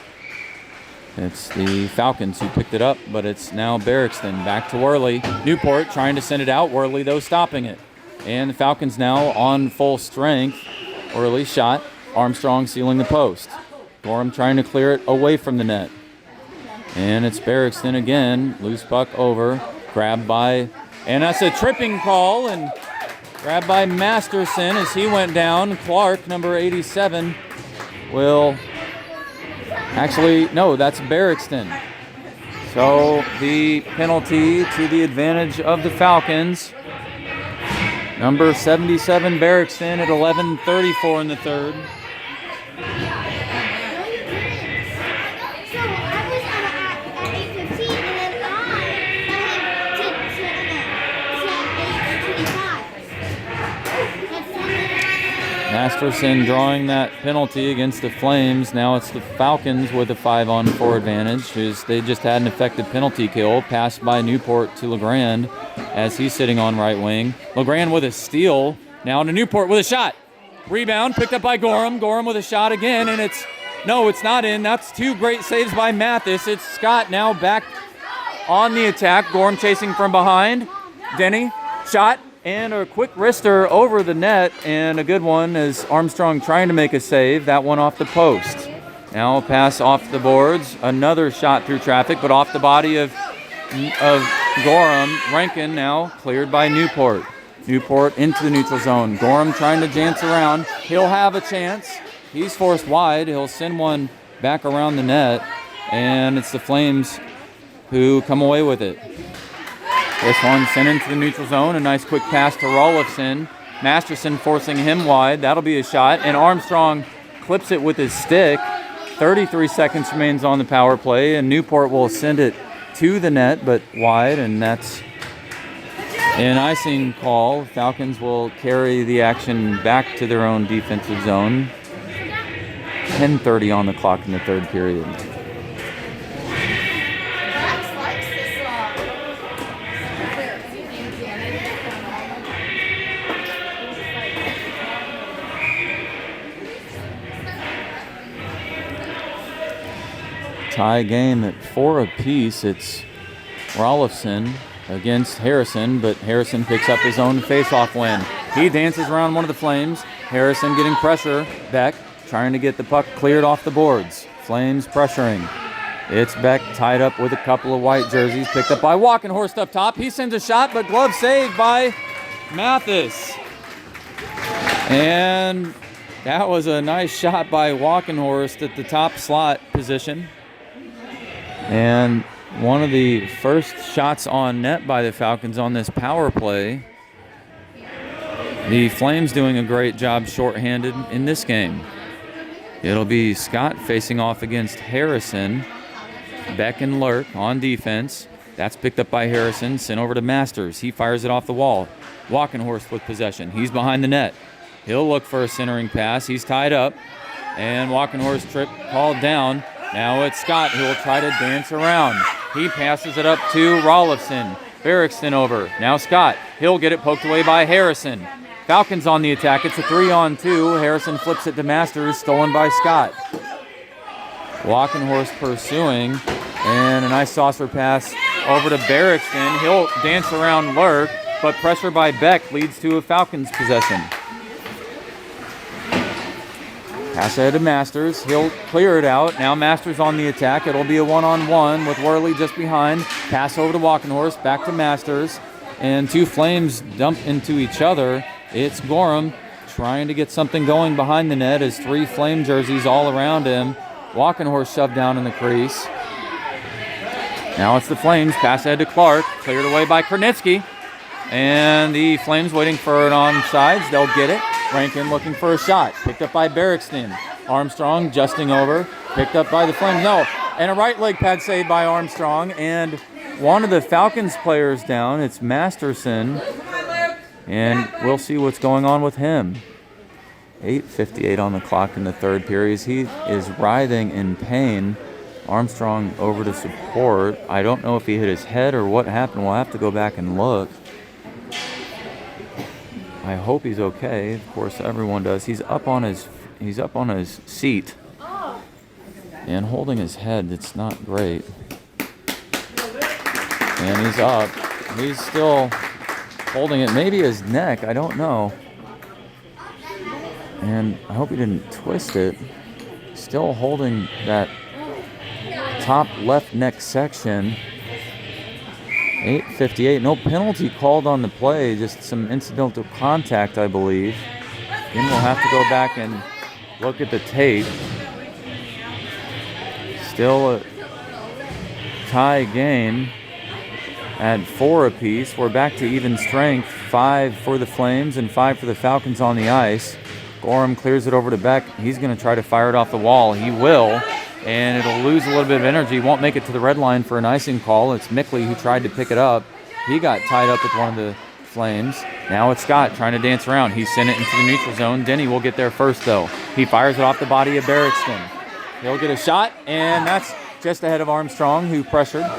It's the Falcons who picked it up, but it's now Barrickston. Back to Worley. Newport trying to send it out. Worley, though, stopping it. And the Falcons now on full strength. Worley shot. Armstrong sealing the post. Gorham trying to clear it away from the net. And it's Barrickston again. Loose puck over. Grabbed by, and that's a tripping call, and grabbed by Masterson as he went down. Clark, number 87, will actually, no, that's Barrickston. So the penalty to the advantage of the Falcons. Number 77, Barrickston, at 11:34 in the third. Masterson drawing that penalty against the Flames. Now it's the Falcons with a 5-on-4 advantage, as they just had an effective penalty kill. Passed by Newport to LeGrand as he's sitting on right wing. LeGrand with a steal. Now to Newport with a shot. Rebound picked up by Gorham. Gorham with a shot again, and it's not in. That's two great saves by Mathis. It's Scott now back on the attack. Gorham chasing from behind. Denny, shot. And a quick wrister over the net, and a good one as Armstrong trying to make a save. That one off the post. Now a pass off the boards. Another shot through traffic, but off the body of Gorham. Rankin now cleared by Newport. Newport into the neutral zone. Gorham trying to dance around. He'll have a chance. He's forced wide. He'll send one back around the net, and it's the Flames who come away with it. This one sent into the neutral zone. A nice quick pass to Rolifson. Masterson forcing him wide. That'll be a shot. And Armstrong clips it with his stick. 33 seconds remains on the power play. And Newport will send it to the net, but wide. And that's an icing call. Falcons will carry the action back to their own defensive zone. 10:30 on the clock in the third period. Tie game at 4 apiece. It's Rolifson against Harrison, but Harrison picks up his own face-off win. He dances around one of the Flames. Harrison getting pressure. Beck trying to get the puck cleared off the boards. Flames pressuring. It's Beck tied up with a couple of white jerseys. Picked up by Walkenhorst up top. He sends a shot, but glove saved by Mathis. And that was a nice shot by Walkenhorst at the top slot position. And one of the first shots on net by the Falcons on this power play. The Flames doing a great job shorthanded in this game. It'll be Scott facing off against Harrison. Beck and Lurk on defense. That's picked up by Harrison, sent over to Masters. He fires it off the wall. Walkenhorst with possession. He's behind the net. He'll look for a centering pass. He's tied up. And Walkenhorst trip called down. Now it's Scott who will try to dance around. He passes it up to Rolifson. Barrickston over. Now Scott. He'll get it poked away by Harrison. Falcons on the attack. It's a 3-on-2. Harrison flips it to Masters. Stolen by Scott. Walkenhorst pursuing. And a nice saucer pass over to Barrickston. He'll dance around Lurk, but pressure by Beck leads to a Falcons possession. Pass ahead to Masters. He'll clear it out. Now Masters on the attack. It'll be a 1-on-1 with Worley just behind. Pass over to Walkenhorst. Back to Masters. And two Flames dump into each other. It's Gorham trying to get something going behind the net as three Flame jerseys all around him. Walking Horse shoved down in the crease. Now it's the Flames. Pass ahead to Clark. Cleared away by Krnitsky. And the Flames waiting for it on sides. They'll get it. Rankin looking for a shot. Picked up by Barrickston. Armstrong justing over. Picked up by the Flames. No. And a right leg pad save by Armstrong. And one of the Falcons players down. It's Masterson. And we'll see what's going on with him. 8:58 on the clock in the third period. He is writhing in pain. Armstrong over to support. I don't know if he hit his head or what happened. We'll have to go back and look. I hope he's okay. Of course, everyone does. He's up on his seat and holding his head. It's not great. And he's up. He's still holding it. Maybe his neck. I don't know. And I hope he didn't twist it. Still holding that top left neck section. 8:58. No penalty called on the play. Just some incidental contact, I believe. Then we'll have to go back and look at the tape. Still a tie game at 4 apiece. We're back to even strength. 5 for the Flames and 5 for the Falcons on the ice. Gorham clears it over to Beck. He's going to try to fire it off the wall. He will, and it'll lose a little bit of energy. Won't make it to the red line for an icing call. It's Mickley who tried to pick it up. He got tied up with one of the Flames. Now it's Scott trying to dance around. He sent it into the neutral zone. Denny will get there first, though. He fires it off the body of Barrickston. He'll get a shot, and that's just ahead of Armstrong, who pressured.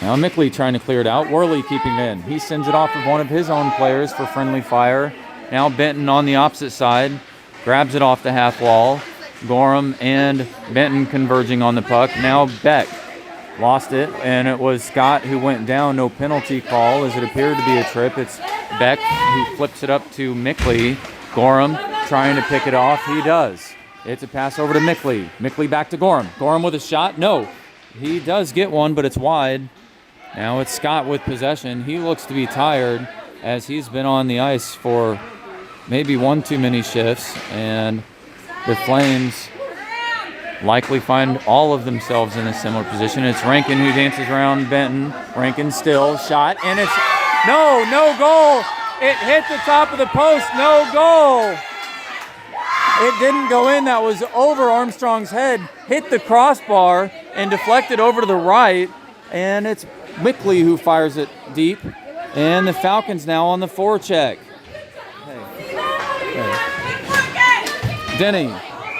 Now Mickley trying to clear it out. Worley keeping it in. He sends it off of one of his own players for friendly fire. Now Benton on the opposite side. Grabs it off the half wall. Gorham and Benton converging on the puck. Now Beck lost it, and it was Scott who went down. No penalty call as it appeared to be a trip. It's Beck who flips it up to Mickley. Gorham trying to pick it off. He does. It's a pass over to Mickley. Mickley back to Gorham. Gorham with a shot. No. He does get one, but it's wide. Now it's Scott with possession. He looks to be tired as he's been on the ice for maybe one too many shifts, and the Flames likely find all of themselves in a similar position. It's Rankin who dances around Benton. Rankin still, shot, and it's no goal. It hit the top of the post, no goal. It didn't go in. That was over Armstrong's head, hit the crossbar and deflected over to the right, and it's Mickley who fires it deep, and the Falcons now on the forecheck. Denny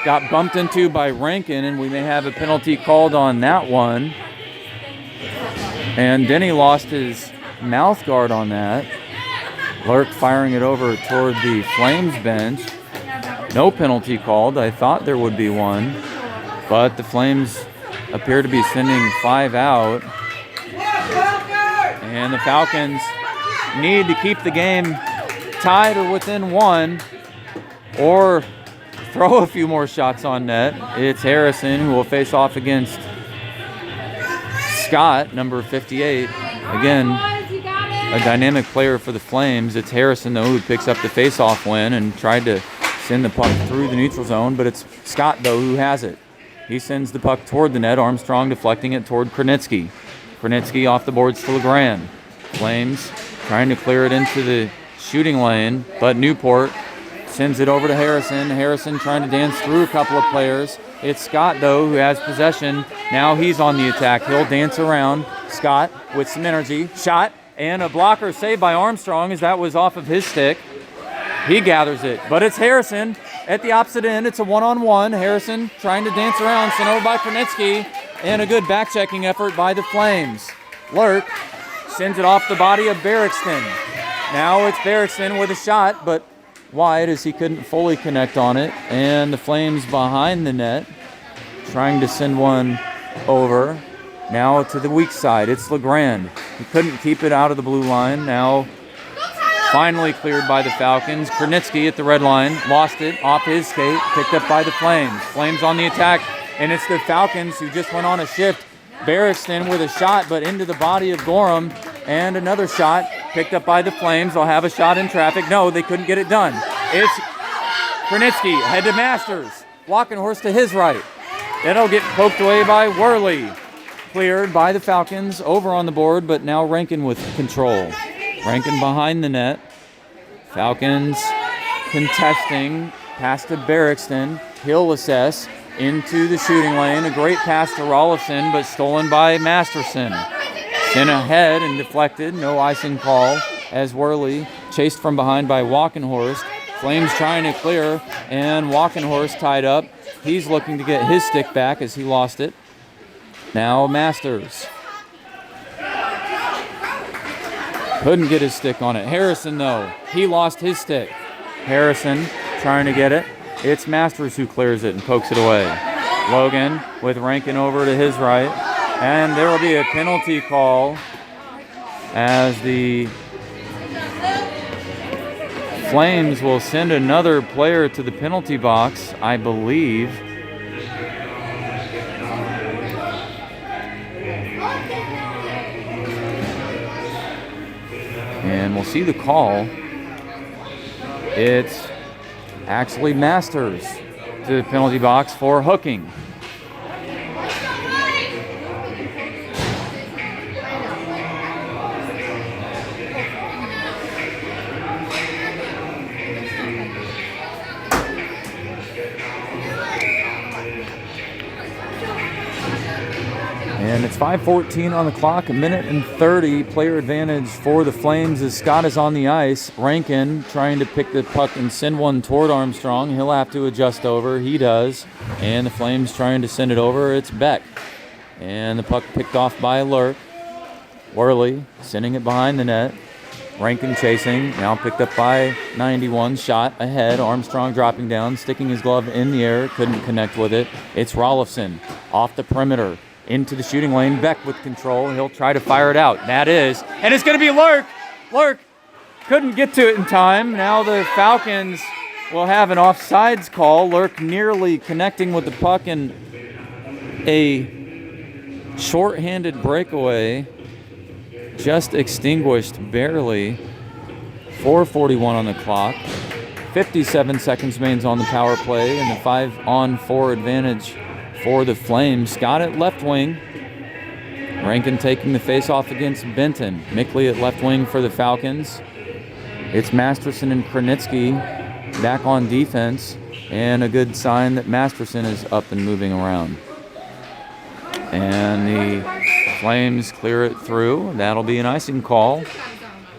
got bumped into by Rankin, and we may have a penalty called on that one. And Denny lost his mouth guard on that. Lurk firing it over toward the Flames bench. No penalty called. I thought there would be one, but the Flames appear to be sending 5 out. And the Falcons need to keep the game tied or within 1, or throw a few more shots on net. It's Harrison who will face off against Scott, number 58. Again, a dynamic player for the Flames. It's Harrison, though, who picks up the face-off win and tried to send the puck through the neutral zone, but it's Scott, though, who has it. He sends the puck toward the net. Armstrong deflecting it toward Krnitsky. Krnitsky off the boards to Legrand. Flames trying to clear it into the shooting lane, but Newport sends it over to Harrison. Harrison trying to dance through a couple of players. It's Scott, though, who has possession. Now he's on the attack. He'll dance around. Scott with some energy. Shot, and a blocker saved by Armstrong as that was off of his stick. He gathers it, but it's Harrison at the opposite end. It's a one-on-one. Harrison trying to dance around, sent over by Krnitsky, and a good back-checking effort by the Flames. Lurk sends it off the body of Barrickston. Now it's Barrickston with a shot, but wide as he couldn't fully connect on it. And the Flames behind the net trying to send one over. Now to the weak side. It's Legrand. He couldn't keep it out of the blue line. Now finally cleared by the Falcons. Krnitsky at the red line. Lost it off his skate. Picked up by the Flames. Flames on the attack. And it's the Falcons who just went on a shift. Barrickston with a shot, but into the body of Gorham. And another shot picked up by the Flames. They'll have a shot in traffic. No, they couldn't get it done. It's Krenitsky ahead to Masters. Walkenhorst to his right. It'll get poked away by Worley. Cleared by the Falcons over on the board, but now Rankin with control. Rankin behind the net. Falcons contesting. Pass to Barrickston. He'll assess into the shooting lane. A great pass to Rollison, but stolen by Masterson. Sent ahead and deflected. No icing call as Worley chased from behind by Walkenhorst. Flames trying to clear, and Walkenhorst tied up. He's looking to get his stick back as he lost it. Now Masters. Couldn't get his stick on it. Harrison, though, he lost his stick. Harrison trying to get it. It's Masters who clears it and pokes it away. Logan with Rankin over to his right. And there will be a penalty call as the Flames will send another player to the penalty box, I believe. And we'll see the call. It's actually Masters to the penalty box for hooking. And it's 5:14 on the clock, a minute and 30. Player advantage for the Flames as Scott is on the ice. Rankin trying to pick the puck and send one toward Armstrong. He'll have to adjust over. He does. And the Flames trying to send it over. It's Beck. And the puck picked off by Lurk. Worley sending it behind the net. Rankin chasing. Now picked up by 91. Shot ahead. Armstrong dropping down, sticking his glove in the air. Couldn't connect with it. It's Rollison off the perimeter. Into the shooting lane. Beck with control. He'll try to fire it out. That is. And it's going to be Lurk. Lurk couldn't get to it in time. Now the Falcons will have an offsides call. Lurk nearly connecting with the puck and a shorthanded breakaway just extinguished barely. 4:41 on the clock. 57 seconds remains on the power play and the 5-on-4 advantage for the Flames. Scott at left wing. Rankin taking the face-off against Benton. Mickley at left wing for the Falcons. It's Masterson and Krenitsky back on defense. And a good sign that Masterson is up and moving around. And the Flames clear it through. That'll be an icing call.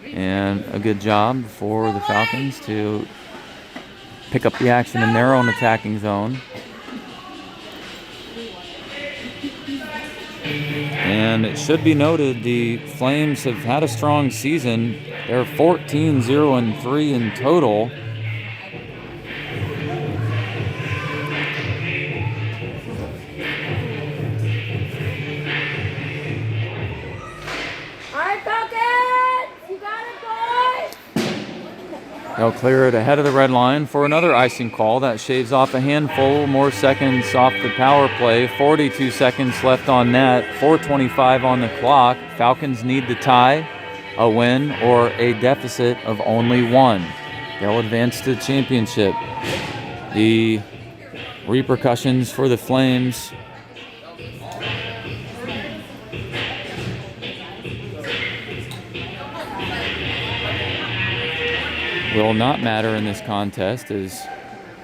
And a good job for the Falcons to pick up the action in their own attacking zone. And it should be noted the Flames have had a strong season. They're 14-0-3 in total. Alright, Falcons! You got it, boys! They'll clear it ahead of the red line for another icing call. That shaves off a handful more seconds off the power play. 42 seconds left on that. 4:25 on the clock. Falcons need the tie, a win, or a deficit of only one. They'll advance to the championship. The repercussions for the Flames will not matter in this contest as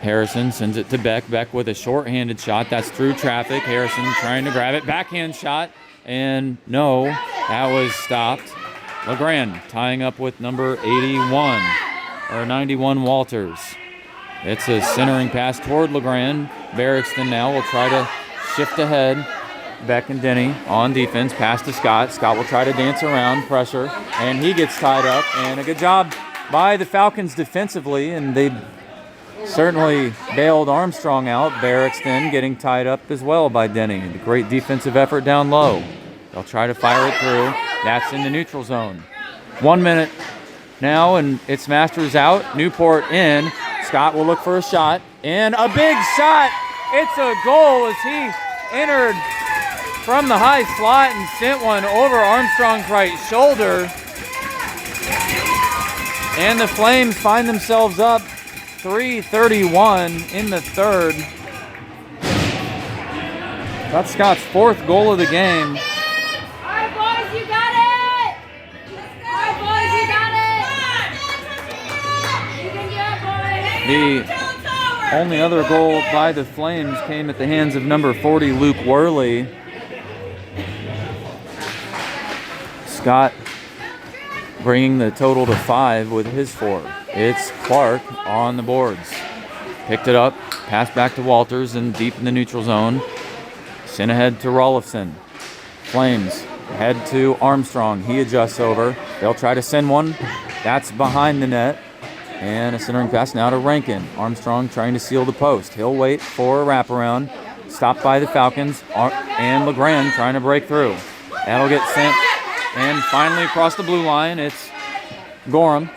Harrison sends it to Beck. Beck with a short-handed shot. That's through traffic. Harrison trying to grab it. Backhand shot. And no, that was stopped. LeGrand tying up with number 81, or 91 Walters. It's a centering pass toward LeGrand. Barrickston now will try to shift ahead. Beck and Denny on defense. Pass to Scott. Scott will try to dance around, pressure, and he gets tied up. And a good job by the Falcons defensively, and they certainly bailed Armstrong out. Barrickston getting tied up as well by Denny. A great defensive effort down low. They'll try to fire it through. That's in the neutral zone. 1 minute now, and it's Masters out. Newport in. Scott will look for a shot, and a big shot. It's a goal as he entered from the high slot and sent one over Armstrong's right shoulder. And the Flames find themselves up 3:31 in the third. That's Scott's fourth goal of the game. All right, boys, you got it. All right, boys, you got it. You can do it, boys. The only other goal by the Flames came at the hands of number 40, Luke Worley. Scott bringing the total to 5 with his 4. It's Clark on the boards. Picked it up, passed back to Walters and deep in the neutral zone. Sent ahead to Rolifson. Flames head to Armstrong. He adjusts over. They'll try to send one. That's behind the net. And a centering pass now to Rankin. Armstrong trying to seal the post. He'll wait for a wraparound. Stopped by the Falcons. And LeGrand trying to break through. That'll get sent. And finally across the blue line, it's Gorham.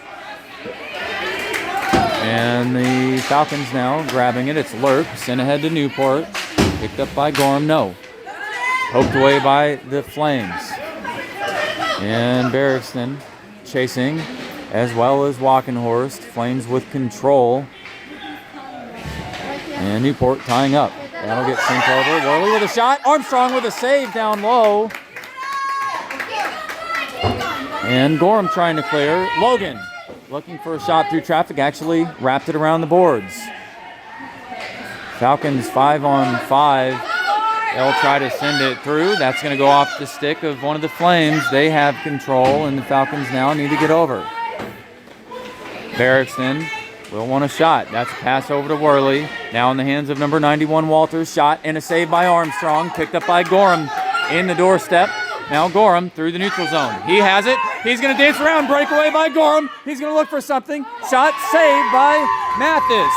And the Falcons now grabbing it. It's Lurk. Sent ahead to Newport. Picked up by Gorham. No. Poked away by the Flames. And Barrickston chasing, as well as Walkenhorst. Flames with control. And Newport tying up. That'll get sent over. Worley with a shot. Armstrong with a save down low. And Gorham trying to clear. Logan looking for a shot through traffic. Actually wrapped it around the boards. Falcons 5-on-5. They'll try to send it through. That's going to go off the stick of one of the Flames. They have control, and the Falcons now need to get over. Barrickston will want a shot. That's a pass over to Worley. Now in the hands of number 91, Walters. Shot and a save by Armstrong. Picked up by Gorham in the doorstep. Now Gorham through the neutral zone. He has it. He's going to dance around. Breakaway by Gorham. He's going to look for something. Shot saved by Mathis.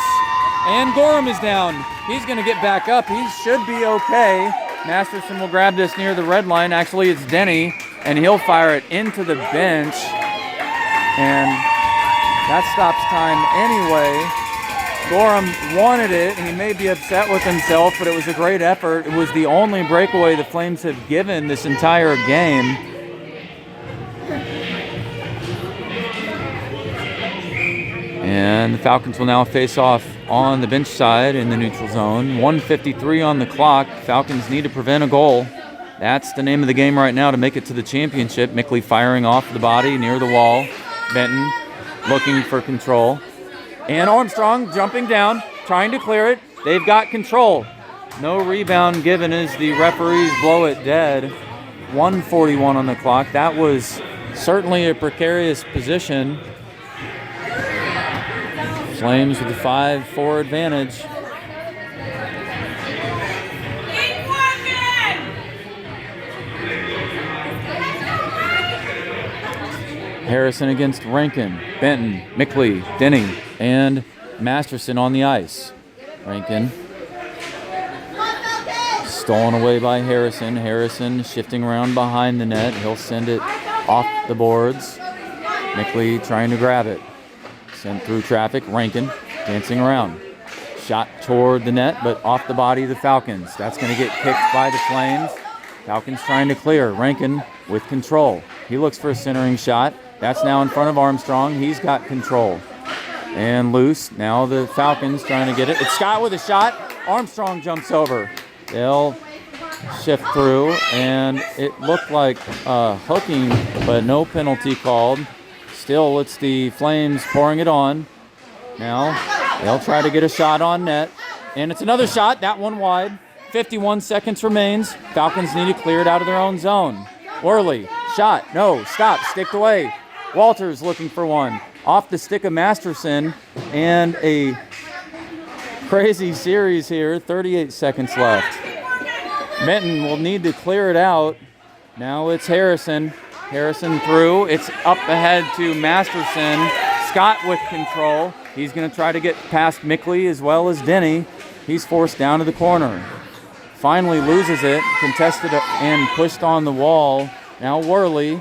And Gorham is down. He's going to get back up. He should be okay. Masterson will grab this near the red line. Actually, it's Denny, and he'll fire it into the bench. And that stops time anyway. Gorham wanted it. He may be upset with himself, but it was a great effort. It was the only breakaway the Flames have given this entire game. And the Falcons will now face off on the bench side in the neutral zone. 1:53 on the clock. Falcons need to prevent a goal. That's the name of the game right now to make it to the championship. Mickley firing off the body near the wall. Benton looking for control. And Armstrong jumping down, trying to clear it. They've got control. No rebound given as the referees blow it dead. 1:41 on the clock. That was certainly a precarious position. Flames with a 5-4 advantage. Harrison against Rankin. Benton, Mickley, Denny, and Masterson on the ice. Rankin stolen away by Harrison. Harrison shifting around behind the net. He'll send it off the boards. Mickley trying to grab it. Sent through traffic. Rankin dancing around. Shot toward the net, but off the body of the Falcons. That's going to get kicked by the Flames. Falcons trying to clear. Rankin with control. He looks for a centering shot. That's now in front of Armstrong. He's got control. And loose. Now the Falcons trying to get it. It's Scott with a shot. Armstrong jumps over. They'll shift through, and it looked like hooking, but no penalty called. Still, it's the Flames pouring it on. Now, they'll try to get a shot on net. And it's another shot, that one wide. 51 seconds remains. Falcons need to clear it out of their own zone. Worley, shot, no, stop, sticked away. Walters looking for one. Off the stick of Masterson, and a crazy series here. 38 seconds left. Benton will need to clear it out. Now it's Harrison. Harrison through. It's up ahead to Masterson. Scott with control. He's going to try to get past Mickley as well as Denny. He's forced down to the corner. Finally loses it. Contested and pushed on the wall. Now Worley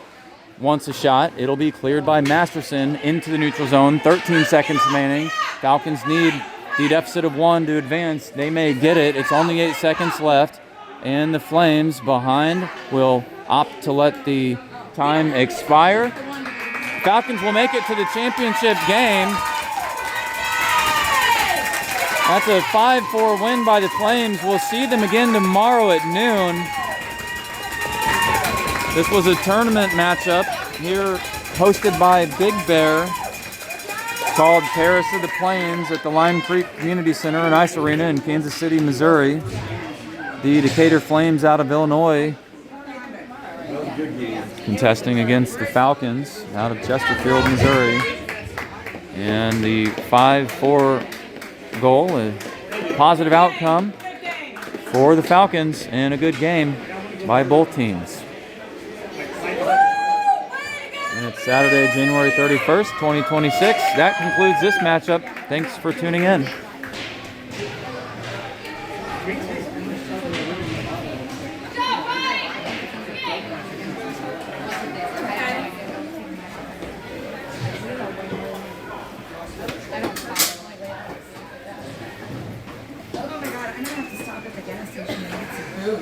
wants a shot. It'll be cleared by Masterson into the neutral zone. 13 seconds remaining. Falcons need the deficit of 1 to advance. They may get it. It's only 8 seconds left. And the Flames behind will opt to let the time expire. Falcons will make it to the championship game. That's a 5-4 win by the Flames. We'll see them again tomorrow at noon. This was a tournament matchup here hosted by Big Bear, called Terrace of the Plains at the Lime Creek Community Center and Ice Arena in Kansas City, Missouri. The Decatur Flames out of Illinois contesting against the Falcons out of Chesterfield, Missouri. And the 5-4 goal, a positive outcome for the Falcons and a good game by both teams. And it's Saturday, January 31st, 2026. That concludes this matchup. Thanks for tuning in.